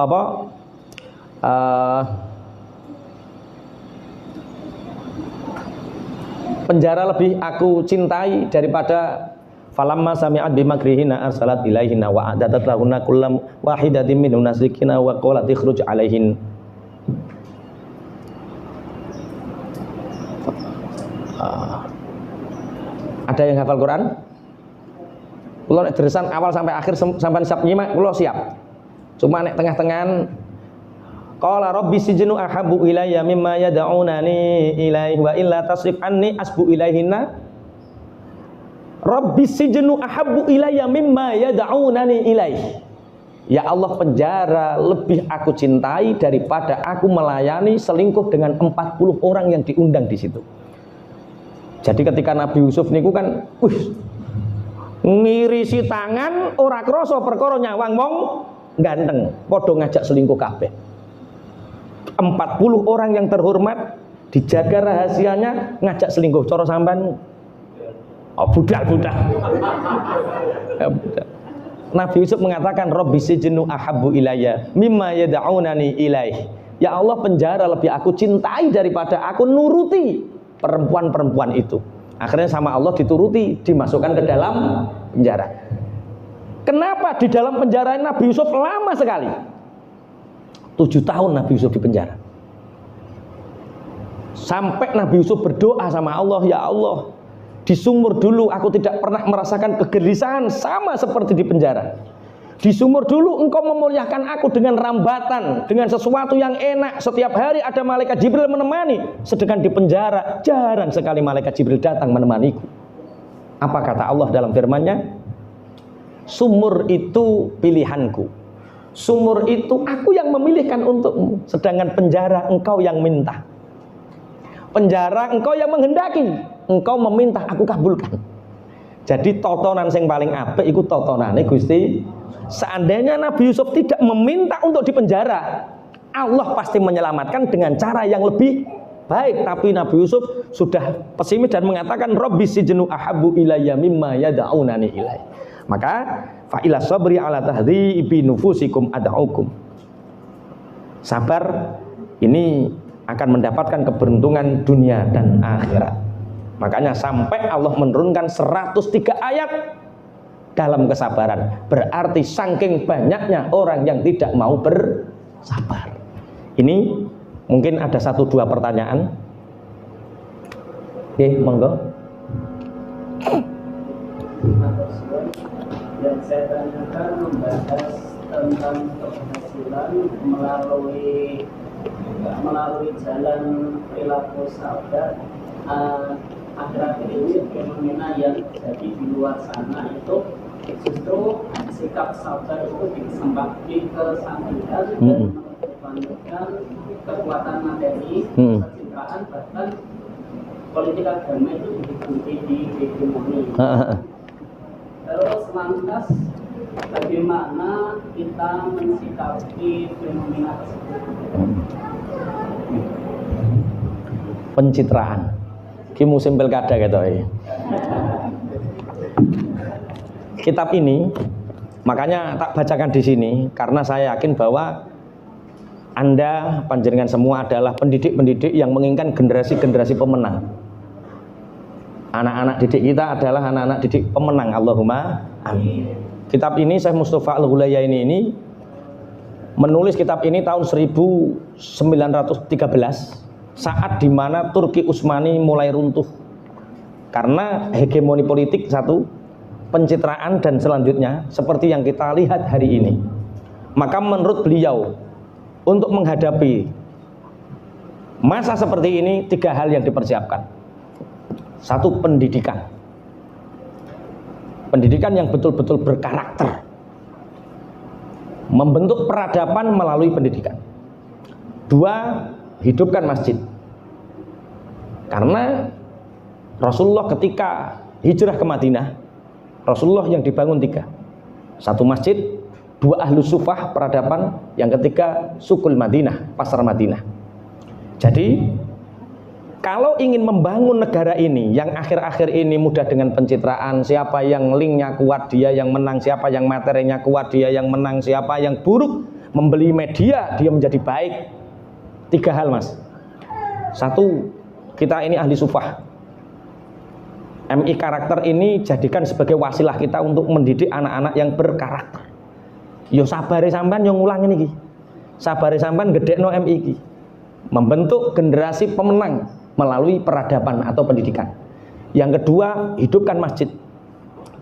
penjara lebih aku cintai daripada falamma sami'at bimakrihina arsalat ilaihina wa adatat lahunna kullam wahidatin min unazikina wa qalat ikhruj alaihin. Ada yang hafal Quran? Kulo nek deresan awal sampai akhir sampai siap nyimak, kulo siap. Cuma nek tengah-tengahan qala rabbi sijnu ahabbu ilayya mimma yad'unani ilaihi wa illa tasrif anni asbu ilaihinna. Rabbi sijnu ahabbu ilayya mimma yad'unani ilaihi. Ya Allah, penjara lebih aku cintai daripada aku melayani selingkuh dengan 40 orang yang diundang di situ. Jadi ketika Nabi Yusuf niku kan ngirisi tangan ora krasa perkara nyawang wong ganteng, padha ngajak selingkuh kabeh. 40 orang yang terhormat dijaga rahasianya ngajak selingkuh. Cara sampean budak-budak. Ya, budak. Nabi Yusuf mengatakan Rabbi sijnu ahabbu ilayya mimma yad'unani ilaih. Ya Allah, penjara lebih aku cintai daripada aku nuruti perempuan-perempuan itu. Akhirnya sama Allah dituruti, dimasukkan ke dalam penjara. Kenapa di dalam penjara Nabi Yusuf lama sekali? 7 tahun Nabi Yusuf di penjara. Sampai Nabi Yusuf berdoa sama Allah, ya Allah, di sumur dulu aku tidak pernah merasakan kegelisahan sama seperti di penjara. Di sumur dulu engkau memuliakan aku dengan rambatan, dengan sesuatu yang enak. Setiap hari ada malaikat Jibril menemani. Sedangkan di penjara jarang sekali malaikat Jibril datang menemaniku. Apa kata Allah dalam firman-Nya? Sumur itu pilihanku. Sumur itu aku yang memilihkan untukmu. Sedangkan penjara engkau yang minta. Penjara engkau yang menghendaki. Engkau meminta, aku kabulkan. Jadi totonan yang paling apik iku totonane Gusti. Seandainya Nabi Yusuf tidak meminta untuk dipenjara, Allah pasti menyelamatkan dengan cara yang lebih baik. Tapi Nabi Yusuf sudah pesimis dan mengatakan Rabbi sijnu ahabbu ilayya mimma yad'unani ilai. Maka fa ila sabri ala tahdhibi nufusikum ad'ukum. Sabar ini akan mendapatkan keberuntungan dunia dan akhirat. Makanya sampai Allah menurunkan 103 ayat dalam kesabaran. Berarti saking banyaknya orang yang tidak mau bersabar. Ini mungkin ada 1-2 pertanyaan. Oke, monggo. Yang saya tanyakan membahas tentang keberhasilan melalui jalan perilaku sabar. Akhir-akhir ini fenomena yang terjadi di luar sana itu justru sikap sabar itu dikesampingkan dan mengedepankan kekuatan materi, pencitraan, bahkan politik agama itu diikuti di hegemoni. Terus lantas bagaimana kita mensikapi fenomena tersebut? Pencitraan. Ki musim pilkada gitu. Kitab ini makanya tak bacakan di sini karena saya yakin bahwa Anda panjenengan semua adalah pendidik-pendidik yang menginginkan generasi-generasi pemenang. Anak-anak didik kita adalah anak-anak didik pemenang. Allahumma amin. Kitab ini Syekh Mustafa Al-Hulayaini ini menulis kitab ini tahun 1913 saat dimana Turki Utsmani mulai runtuh karena hegemoni politik satu, pencitraan dan selanjutnya seperti yang kita lihat hari ini. Maka menurut beliau untuk menghadapi masa seperti ini 3 hal yang dipersiapkan. 1, pendidikan. Pendidikan yang betul-betul berkarakter. Membentuk peradaban melalui pendidikan. 2, hidupkan masjid. Karena Rasulullah ketika hijrah ke Madinah, Rasulullah yang dibangun 3. 1 masjid, 2 ahlu sufah peradaban, yang ketiga sukul Madinah, pasar Madinah. Jadi kalau ingin membangun negara ini yang akhir-akhir ini mudah dengan pencitraan, siapa yang linknya kuat dia yang menang, siapa yang materinya kuat dia yang menang, siapa yang buruk membeli media dia menjadi baik. 3 hal mas. 1, kita ini ahli sufah. MI karakter ini jadikan sebagai wasilah kita untuk mendidik anak-anak yang berkarakter. Yo sabare sampean yo ngulang ini iki. Sabare sampean gedekno MI iki. Membentuk generasi pemenang melalui peradaban atau pendidikan. Yang kedua, hidupkan masjid.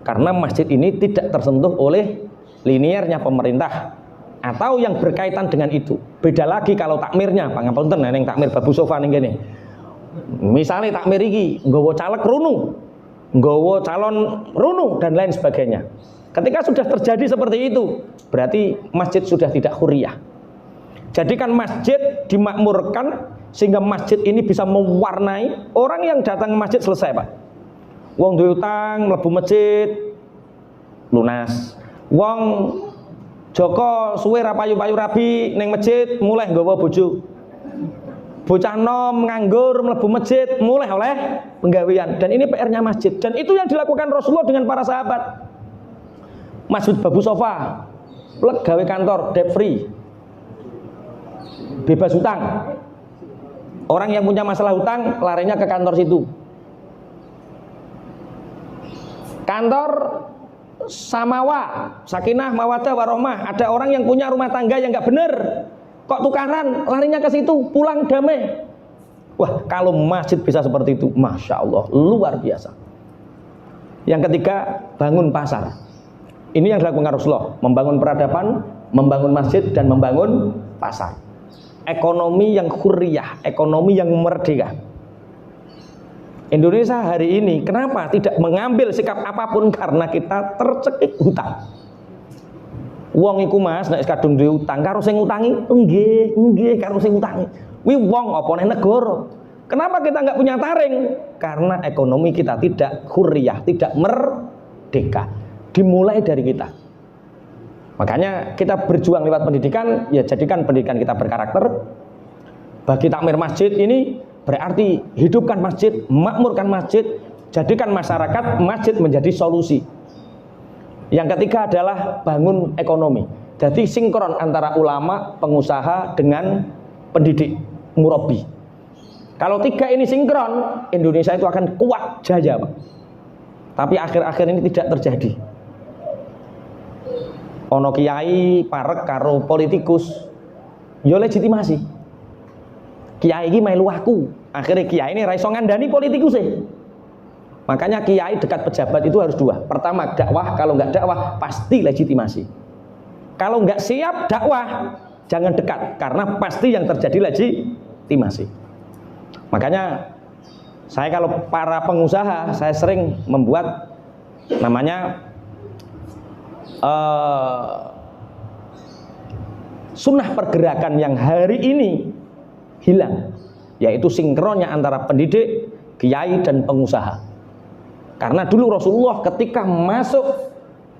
Karena masjid ini tidak tersentuh oleh liniernya pemerintah atau yang berkaitan dengan itu. Beda lagi kalau takmirnya, pangapunten neng takmir babu sofa ning kene. Misale takmir iki nggawa caleg runu, nggawa calon runu dan lain sebagainya. Ketika sudah terjadi seperti itu, berarti masjid sudah tidak huriyah. Jadikan masjid dimakmurkan sehingga masjid ini bisa mewarnai orang yang datang ke masjid selesai, Pak. Wong duwe utang mlebu masjid lunas. Wong Joko suwe ra payu-payu rabi ning masjid mulai nggawa bojo. Bocah nom nganggur mlebu masjid mulai oleh penggawean. Dan ini PR-nya masjid. Dan itu yang dilakukan Rasulullah dengan para sahabat. Masjid Babu Sofa, plek gawe kantor debt free. bebas hutang. Orang yang punya masalah hutang larinya ke kantor situ. Kantor Samawa, Sakinah, Mawadah, Warohmah. Ada orang yang punya rumah tangga yang nggak bener, kok tukaran, larinya ke situ, pulang damai. Wah, kalau masjid bisa seperti itu, masya Allah, luar biasa. Yang ketiga, bangun pasar. Ini yang dilakukan Rasulullah, membangun peradaban, membangun masjid, dan membangun pasar. Ekonomi yang hurriyah, ekonomi yang merdeka. Indonesia hari ini kenapa tidak mengambil sikap apapun? Karena kita tercekik hutang. Wong iku Mas nek kadung duwe utang karo sing ngutangi, nggih karo sing ngutangi. Kuwi wong apa nek negara. Kenapa kita nggak punya taring? Karena ekonomi kita tidak hurriyah, tidak merdeka. Dimulai dari kita. Makanya kita berjuang lewat pendidikan, ya jadikan pendidikan kita berkarakter. Bagi takmir masjid ini berarti hidupkan masjid, makmurkan masjid, jadikan masyarakat masjid menjadi solusi. Yang ketiga adalah bangun ekonomi. Jadi sinkron antara ulama, pengusaha dengan pendidik, murabi. Kalau tiga ini sinkron, Indonesia itu akan kuat jaya, Pak. Tapi akhir-akhir ini tidak terjadi. Ono kiai parek karo politikus, yo legitimasi. Kiai ini melu aku, akhirnya kiai ini raiso ngandani politikus sih. Makanya kiai dekat pejabat itu harus dua. Pertama dakwah, kalau nggak dakwah pasti legitimasi. Kalau nggak siap dakwah jangan dekat, karena pasti yang terjadi legitimasi. Makanya saya kalau para pengusaha saya sering membuat namanya sunnah pergerakan yang hari ini hilang, yaitu sinkronnya antara pendidik, kiai, dan pengusaha. Karena dulu Rasulullah ketika masuk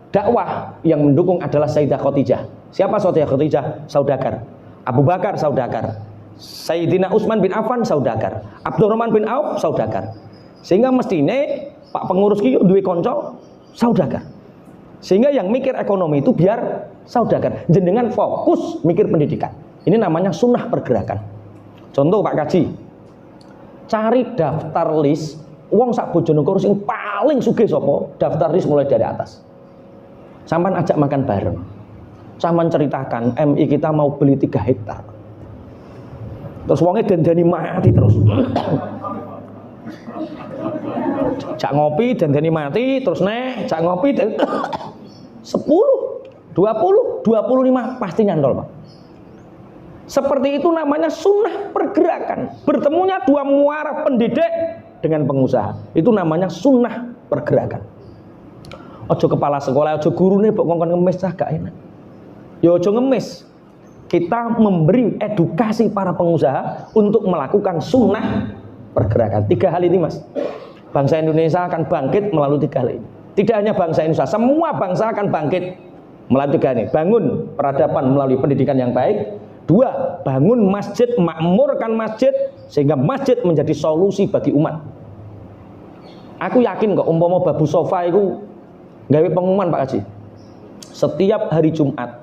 dakwah yang mendukung adalah Sayyidah Khadijah. Siapa Sayyidah Khadijah? Saudagar. Abu Bakar saudagar. Sayyidina Utsman bin Affan saudagar. Abdurrahman bin Auf saudagar. Sehingga mestinya Pak pengurus ki duwe kanca saudagar. Sehingga yang mikir ekonomi itu biar saudagar. Jenengan fokus mikir pendidikan. Ini namanya sunnah pergerakan. Contoh Pak Kaji, cari daftar list wong sak Bojonegoro sing paling sugih sapa, daftar list mulai dari atas. Sampan ajak makan bareng. Sampan ceritakan MI kita mau beli 3 hektar. Terus wongnya dandani mati terus. Jak ngopi dandani mati terus jak ngopi 10, 20, 25 pasti nyantol, Pak. Seperti itu namanya sunnah pergerakan. Bertemunya dua muara pendidik dengan pengusaha. Itu namanya sunnah pergerakan. Ojo kepala sekolah, ojo gurune mbok ngongkon ngemis cah gak enak. Ya ojo ngemis. Kita memberi edukasi para pengusaha untuk melakukan sunnah pergerakan. 3 hal ini, Mas. Bangsa Indonesia akan bangkit melalui 3 hal ini. Tidak hanya bangsa Indonesia, semua bangsa akan bangkit melalui 3 ini. Bangun peradaban melalui pendidikan yang baik. 2, bangun masjid, makmurkan masjid sehingga masjid menjadi solusi bagi umat. Aku yakin kok umpama Babu Sofa itu gawe pengumuman Pak Haji. Setiap hari Jumat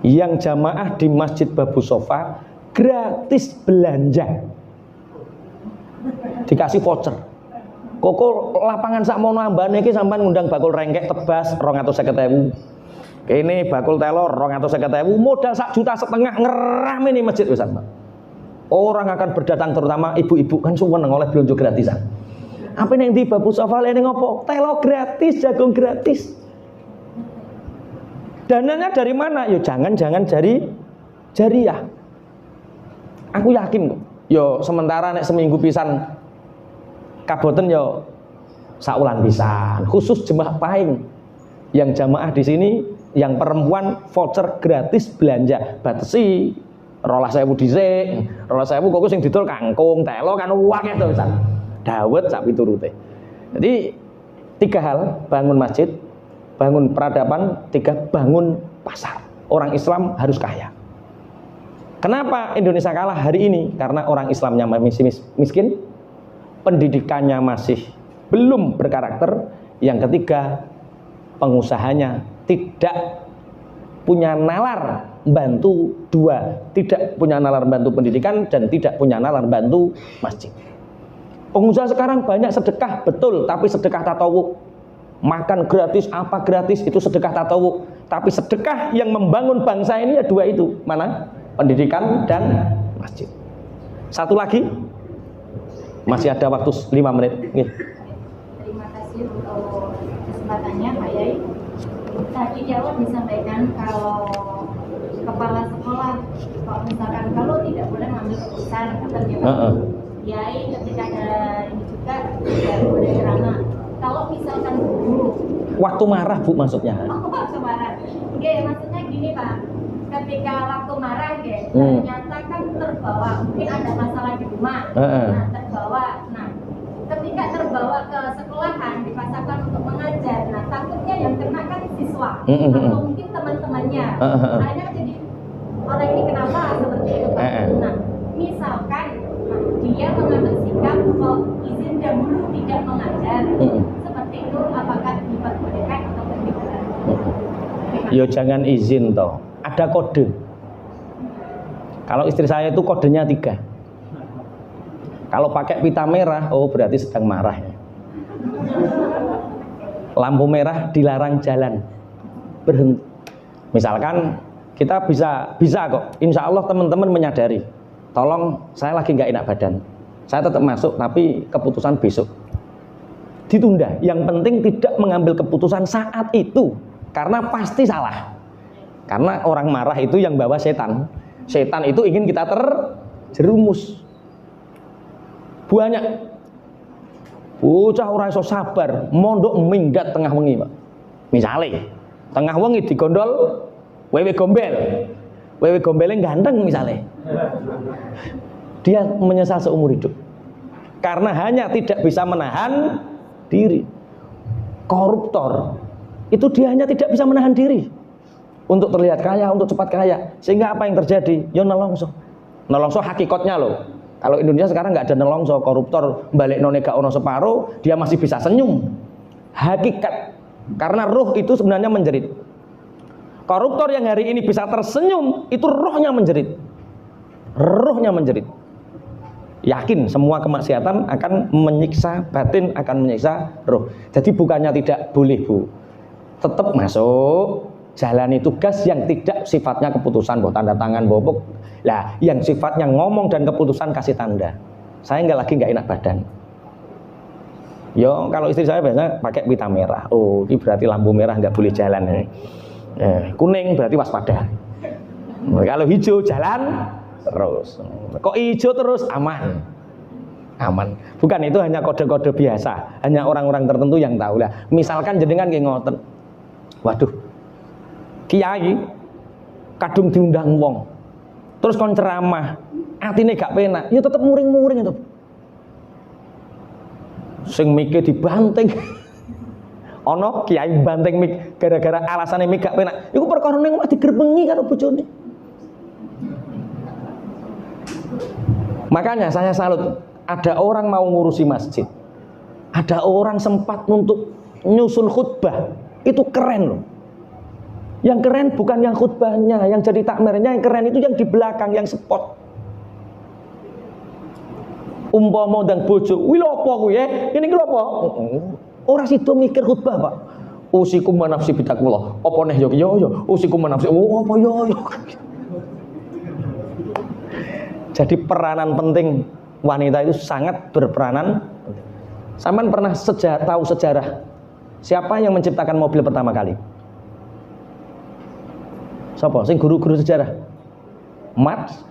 yang jamaah di Masjid Babu Sofa gratis belanja. Dikasih voucher. Koko lapangan sak mono ambane iki sampean ngundang bakul rengkek tebas 250.000. Ini bakul telur 250.000, modal 1,5 juta ngerame nih masjid wisan, Pak. Orang akan berdatang, terutama ibu-ibu kan seneng oleh belanja gratisan. Apa yang di Babu Sofa lene ngopo? Telur gratis, jagung gratis. Dananya dari mana? Yo jangan jariah. Aku yakin kok. Yo sementara nek seminggu pisan kaboten yo saulan pisan. Khusus jemaah Pahing. Yang jamaah di sini yang perempuan voucher gratis belanja. Batesi 12.000 dhisik, 12.000 kok sing didol kangkung, telo kan akeh to pisan. Dawet sak piturute. Jadi 3 hal, bangun masjid, bangun peradaban, 3 bangun pasar. Orang Islam harus kaya. Kenapa Indonesia kalah hari ini? Karena orang Islamnya masih miskin, pendidikannya masih belum berkarakter. Yang ketiga, pengusahanya tidak punya nalar bantu dua, tidak punya nalar bantu pendidikan dan tidak punya nalar bantu masjid. Pengusaha sekarang banyak sedekah, betul, tapi sedekah tatawuk. Makan gratis, apa gratis, itu sedekah tatawuk. Tapi sedekah yang membangun bangsa ini ya dua itu. Mana? Pendidikan dan masjid. Satu lagi, masih ada waktu 5 menit. Nih. Terima kasih untuk kesempatannya Pak Yai. Tadi di awal disampaikan kalau kepala sekolah, kalau misalkan kalau tidak boleh mengambil keputusan, kata dia Pak Yai ketika ada ini juga tidak boleh ceramah. Kalau misalkan guru Waktu marah Bu maksudnya. waktu marah, maksudnya gini Pak, ketika waktu marah ternyata kan terbawa, mungkin ada masalah di rumah, nah terbawa, nah ketika terbawa ke sekolahan dipaksakan untuk mengajar, nah takutnya yang kena kan siswa atau mungkin teman-temannya, akhirnya jadi orang ini kenapa seperti itu Pak. Nah misalkan dia mengambil sikap kok izin dahulu tidak mengajar, seperti itu apakah diperbolehkan atau tidak? Yo jangan izin toh, ada kode. Kalau istri saya itu kodenya 3. Kalau pakai pita merah, oh berarti sedang marah. Lampu merah dilarang jalan, berhenti. Misalkan kita bisa kok, insya Allah teman-teman menyadari. Tolong, saya lagi nggak enak badan, saya tetap masuk, tapi keputusan besok. Ditunda. Yang penting tidak mengambil keputusan saat itu, karena pasti salah. Karena orang marah itu yang bawa setan. Setan itu ingin kita terjerumus. Banyak bocah ora iso sabar, mondok minggat tengah wengi, Pak. Misale tengah wengi digondol wewe gombel. Wewe gombelnya ganteng misalnya. Dia menyesal seumur hidup. Karena hanya tidak bisa menahan diri. Koruptor itu dia hanya tidak bisa menahan diri untuk terlihat kaya, untuk cepat kaya. Sehingga apa yang terjadi? Ya nelongso. Nelongso hakikatnya loh. Kalau Indonesia sekarang nggak ada nelongso, koruptor balik none gak ono separo, dia masih bisa senyum. Hakikat. Karena ruh itu sebenarnya menjerit. Koruptor yang hari ini bisa tersenyum, itu rohnya menjerit. Rohnya menjerit. Yakin semua kemaksiatan akan menyiksa batin, akan menyiksa roh. Jadi bukannya tidak boleh Bu, tetap masuk, jalani tugas yang tidak sifatnya keputusan, bawa tanda tangan, bawa lah, yang sifatnya ngomong dan keputusan kasih tanda. Saya nggak enak badan. Yo, kalau istri saya biasanya pakai pita merah. Oh, ini berarti lampu merah nggak boleh jalan ini. Kuning berarti waspada. Kalau hijau jalan terus. Kok hijau terus aman. Aman. Bukan, itu hanya kode-kode biasa. Hanya orang-orang tertentu yang tahu lah. Misalkan jenengan nggih ngoten. Waduh. Kiai kadung diundang wong. Terus kon ceramah, atine gak penak, ya tetep muring-muring itu. Sing mike dibanting. Ana kiai banting mik gara-gara alasane mik gak penak. Iku perkara ning omah digerbengi karo bojone. Makanya saya salut, ada orang mau ngurusi masjid. Ada orang sempat untuk nyusun khutbah. Itu keren loh. Yang keren bukan yang khutbahnya, yang jadi takmirnya, yang keren itu yang di belakang, yang spot. Umpama dan bojo, wih lopo kuwi ya? Ini ki lopo? Ora sida mikir khutbah, Pak. Usikum manafsi bitakullah. Apa neh yo usikum manafsi. Oh apa yo. Jadi peranan penting wanita itu sangat berperanan. Sampean pernah tahu sejarah siapa yang menciptakan mobil pertama kali? Siapa? Sing guru-guru sejarah. Marx,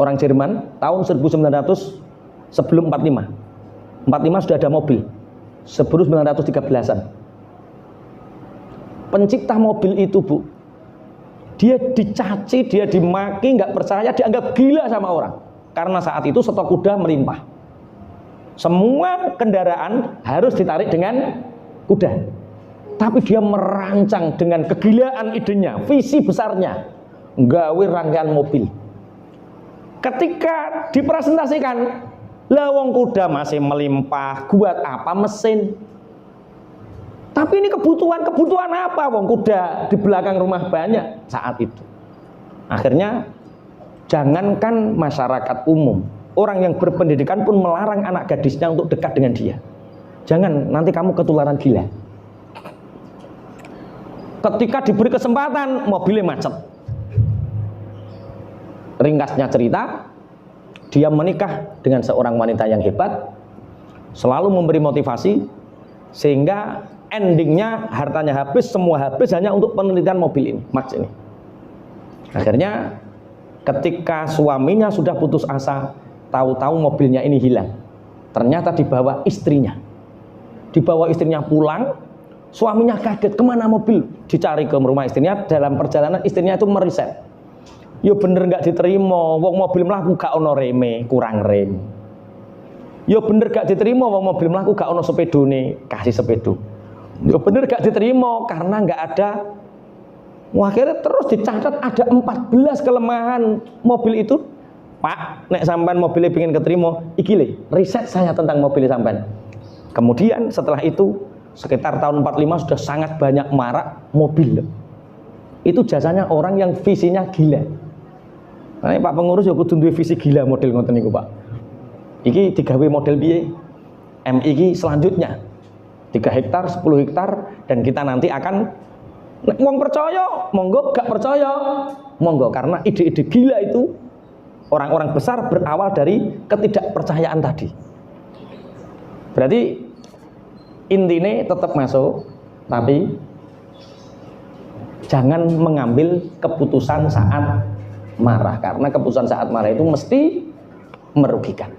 orang Jerman, tahun 1900 sebelum 45. 45 sudah ada mobil. 1913-an. Pencipta mobil itu, Bu, dia dicaci, dia dimaki, nggak percaya, dianggap gila sama orang. Karena saat itu stok kuda melimpah. Semua kendaraan harus ditarik dengan kuda. Tapi dia merancang dengan kegilaan idenya, visi besarnya, nggawe rangkaian mobil. Ketika dipresentasikan, lawang kuda masih melimpah, buat apa mesin? Tapi ini kebutuhan apa? Wong kuda di belakang rumah banyak saat itu. Akhirnya jangankan masyarakat umum, orang yang berpendidikan pun melarang anak gadisnya untuk dekat dengan dia. Jangan, nanti kamu ketularan gila. Ketika diberi kesempatan, mobilnya macet. Ringkasnya cerita, dia menikah dengan seorang wanita yang hebat, selalu memberi motivasi, sehingga endingnya hartanya habis, semua habis hanya untuk penelitian mobil ini, Max ini. Akhirnya ketika suaminya sudah putus asa, tahu-tahu mobilnya ini hilang. Ternyata dibawa istrinya. Dibawa istrinya pulang, suaminya kaget, kemana mobil? Dicari ke rumah istrinya, dalam perjalanan istrinya itu meriset. Ya bener nggak diterima, wong mobil mlaku gak ono reme, kurang rem. Ya bener gak diterima, wong mobil mlaku gak ono sepedone, kasih sepedo. Ya bener gak diterima karena nggak ada. Wah, akhirnya terus dicatat ada 14 kelemahan mobil itu. Pak, nek sampean mobilnya pengen keterima, iki le, riset saya tentang mobil sampean. Kemudian setelah itu sekitar tahun 45 sudah sangat banyak marak mobil. Itu jasanya orang yang visinya gila. Nah, Pak pengurus ya kudu duwe visi gila model ngoten niku, Pak. Iki digawe model piye? MI iki selanjutnya 3 hektar, 10 hektar, dan kita nanti akan wong percaya, monggo, gak percaya, monggo, karena ide-ide gila itu orang-orang besar berawal dari ketidakpercayaan tadi. Berarti intinya tetap masuk, tapi jangan mengambil keputusan saat marah, karena keputusan saat marah itu mesti merugikan.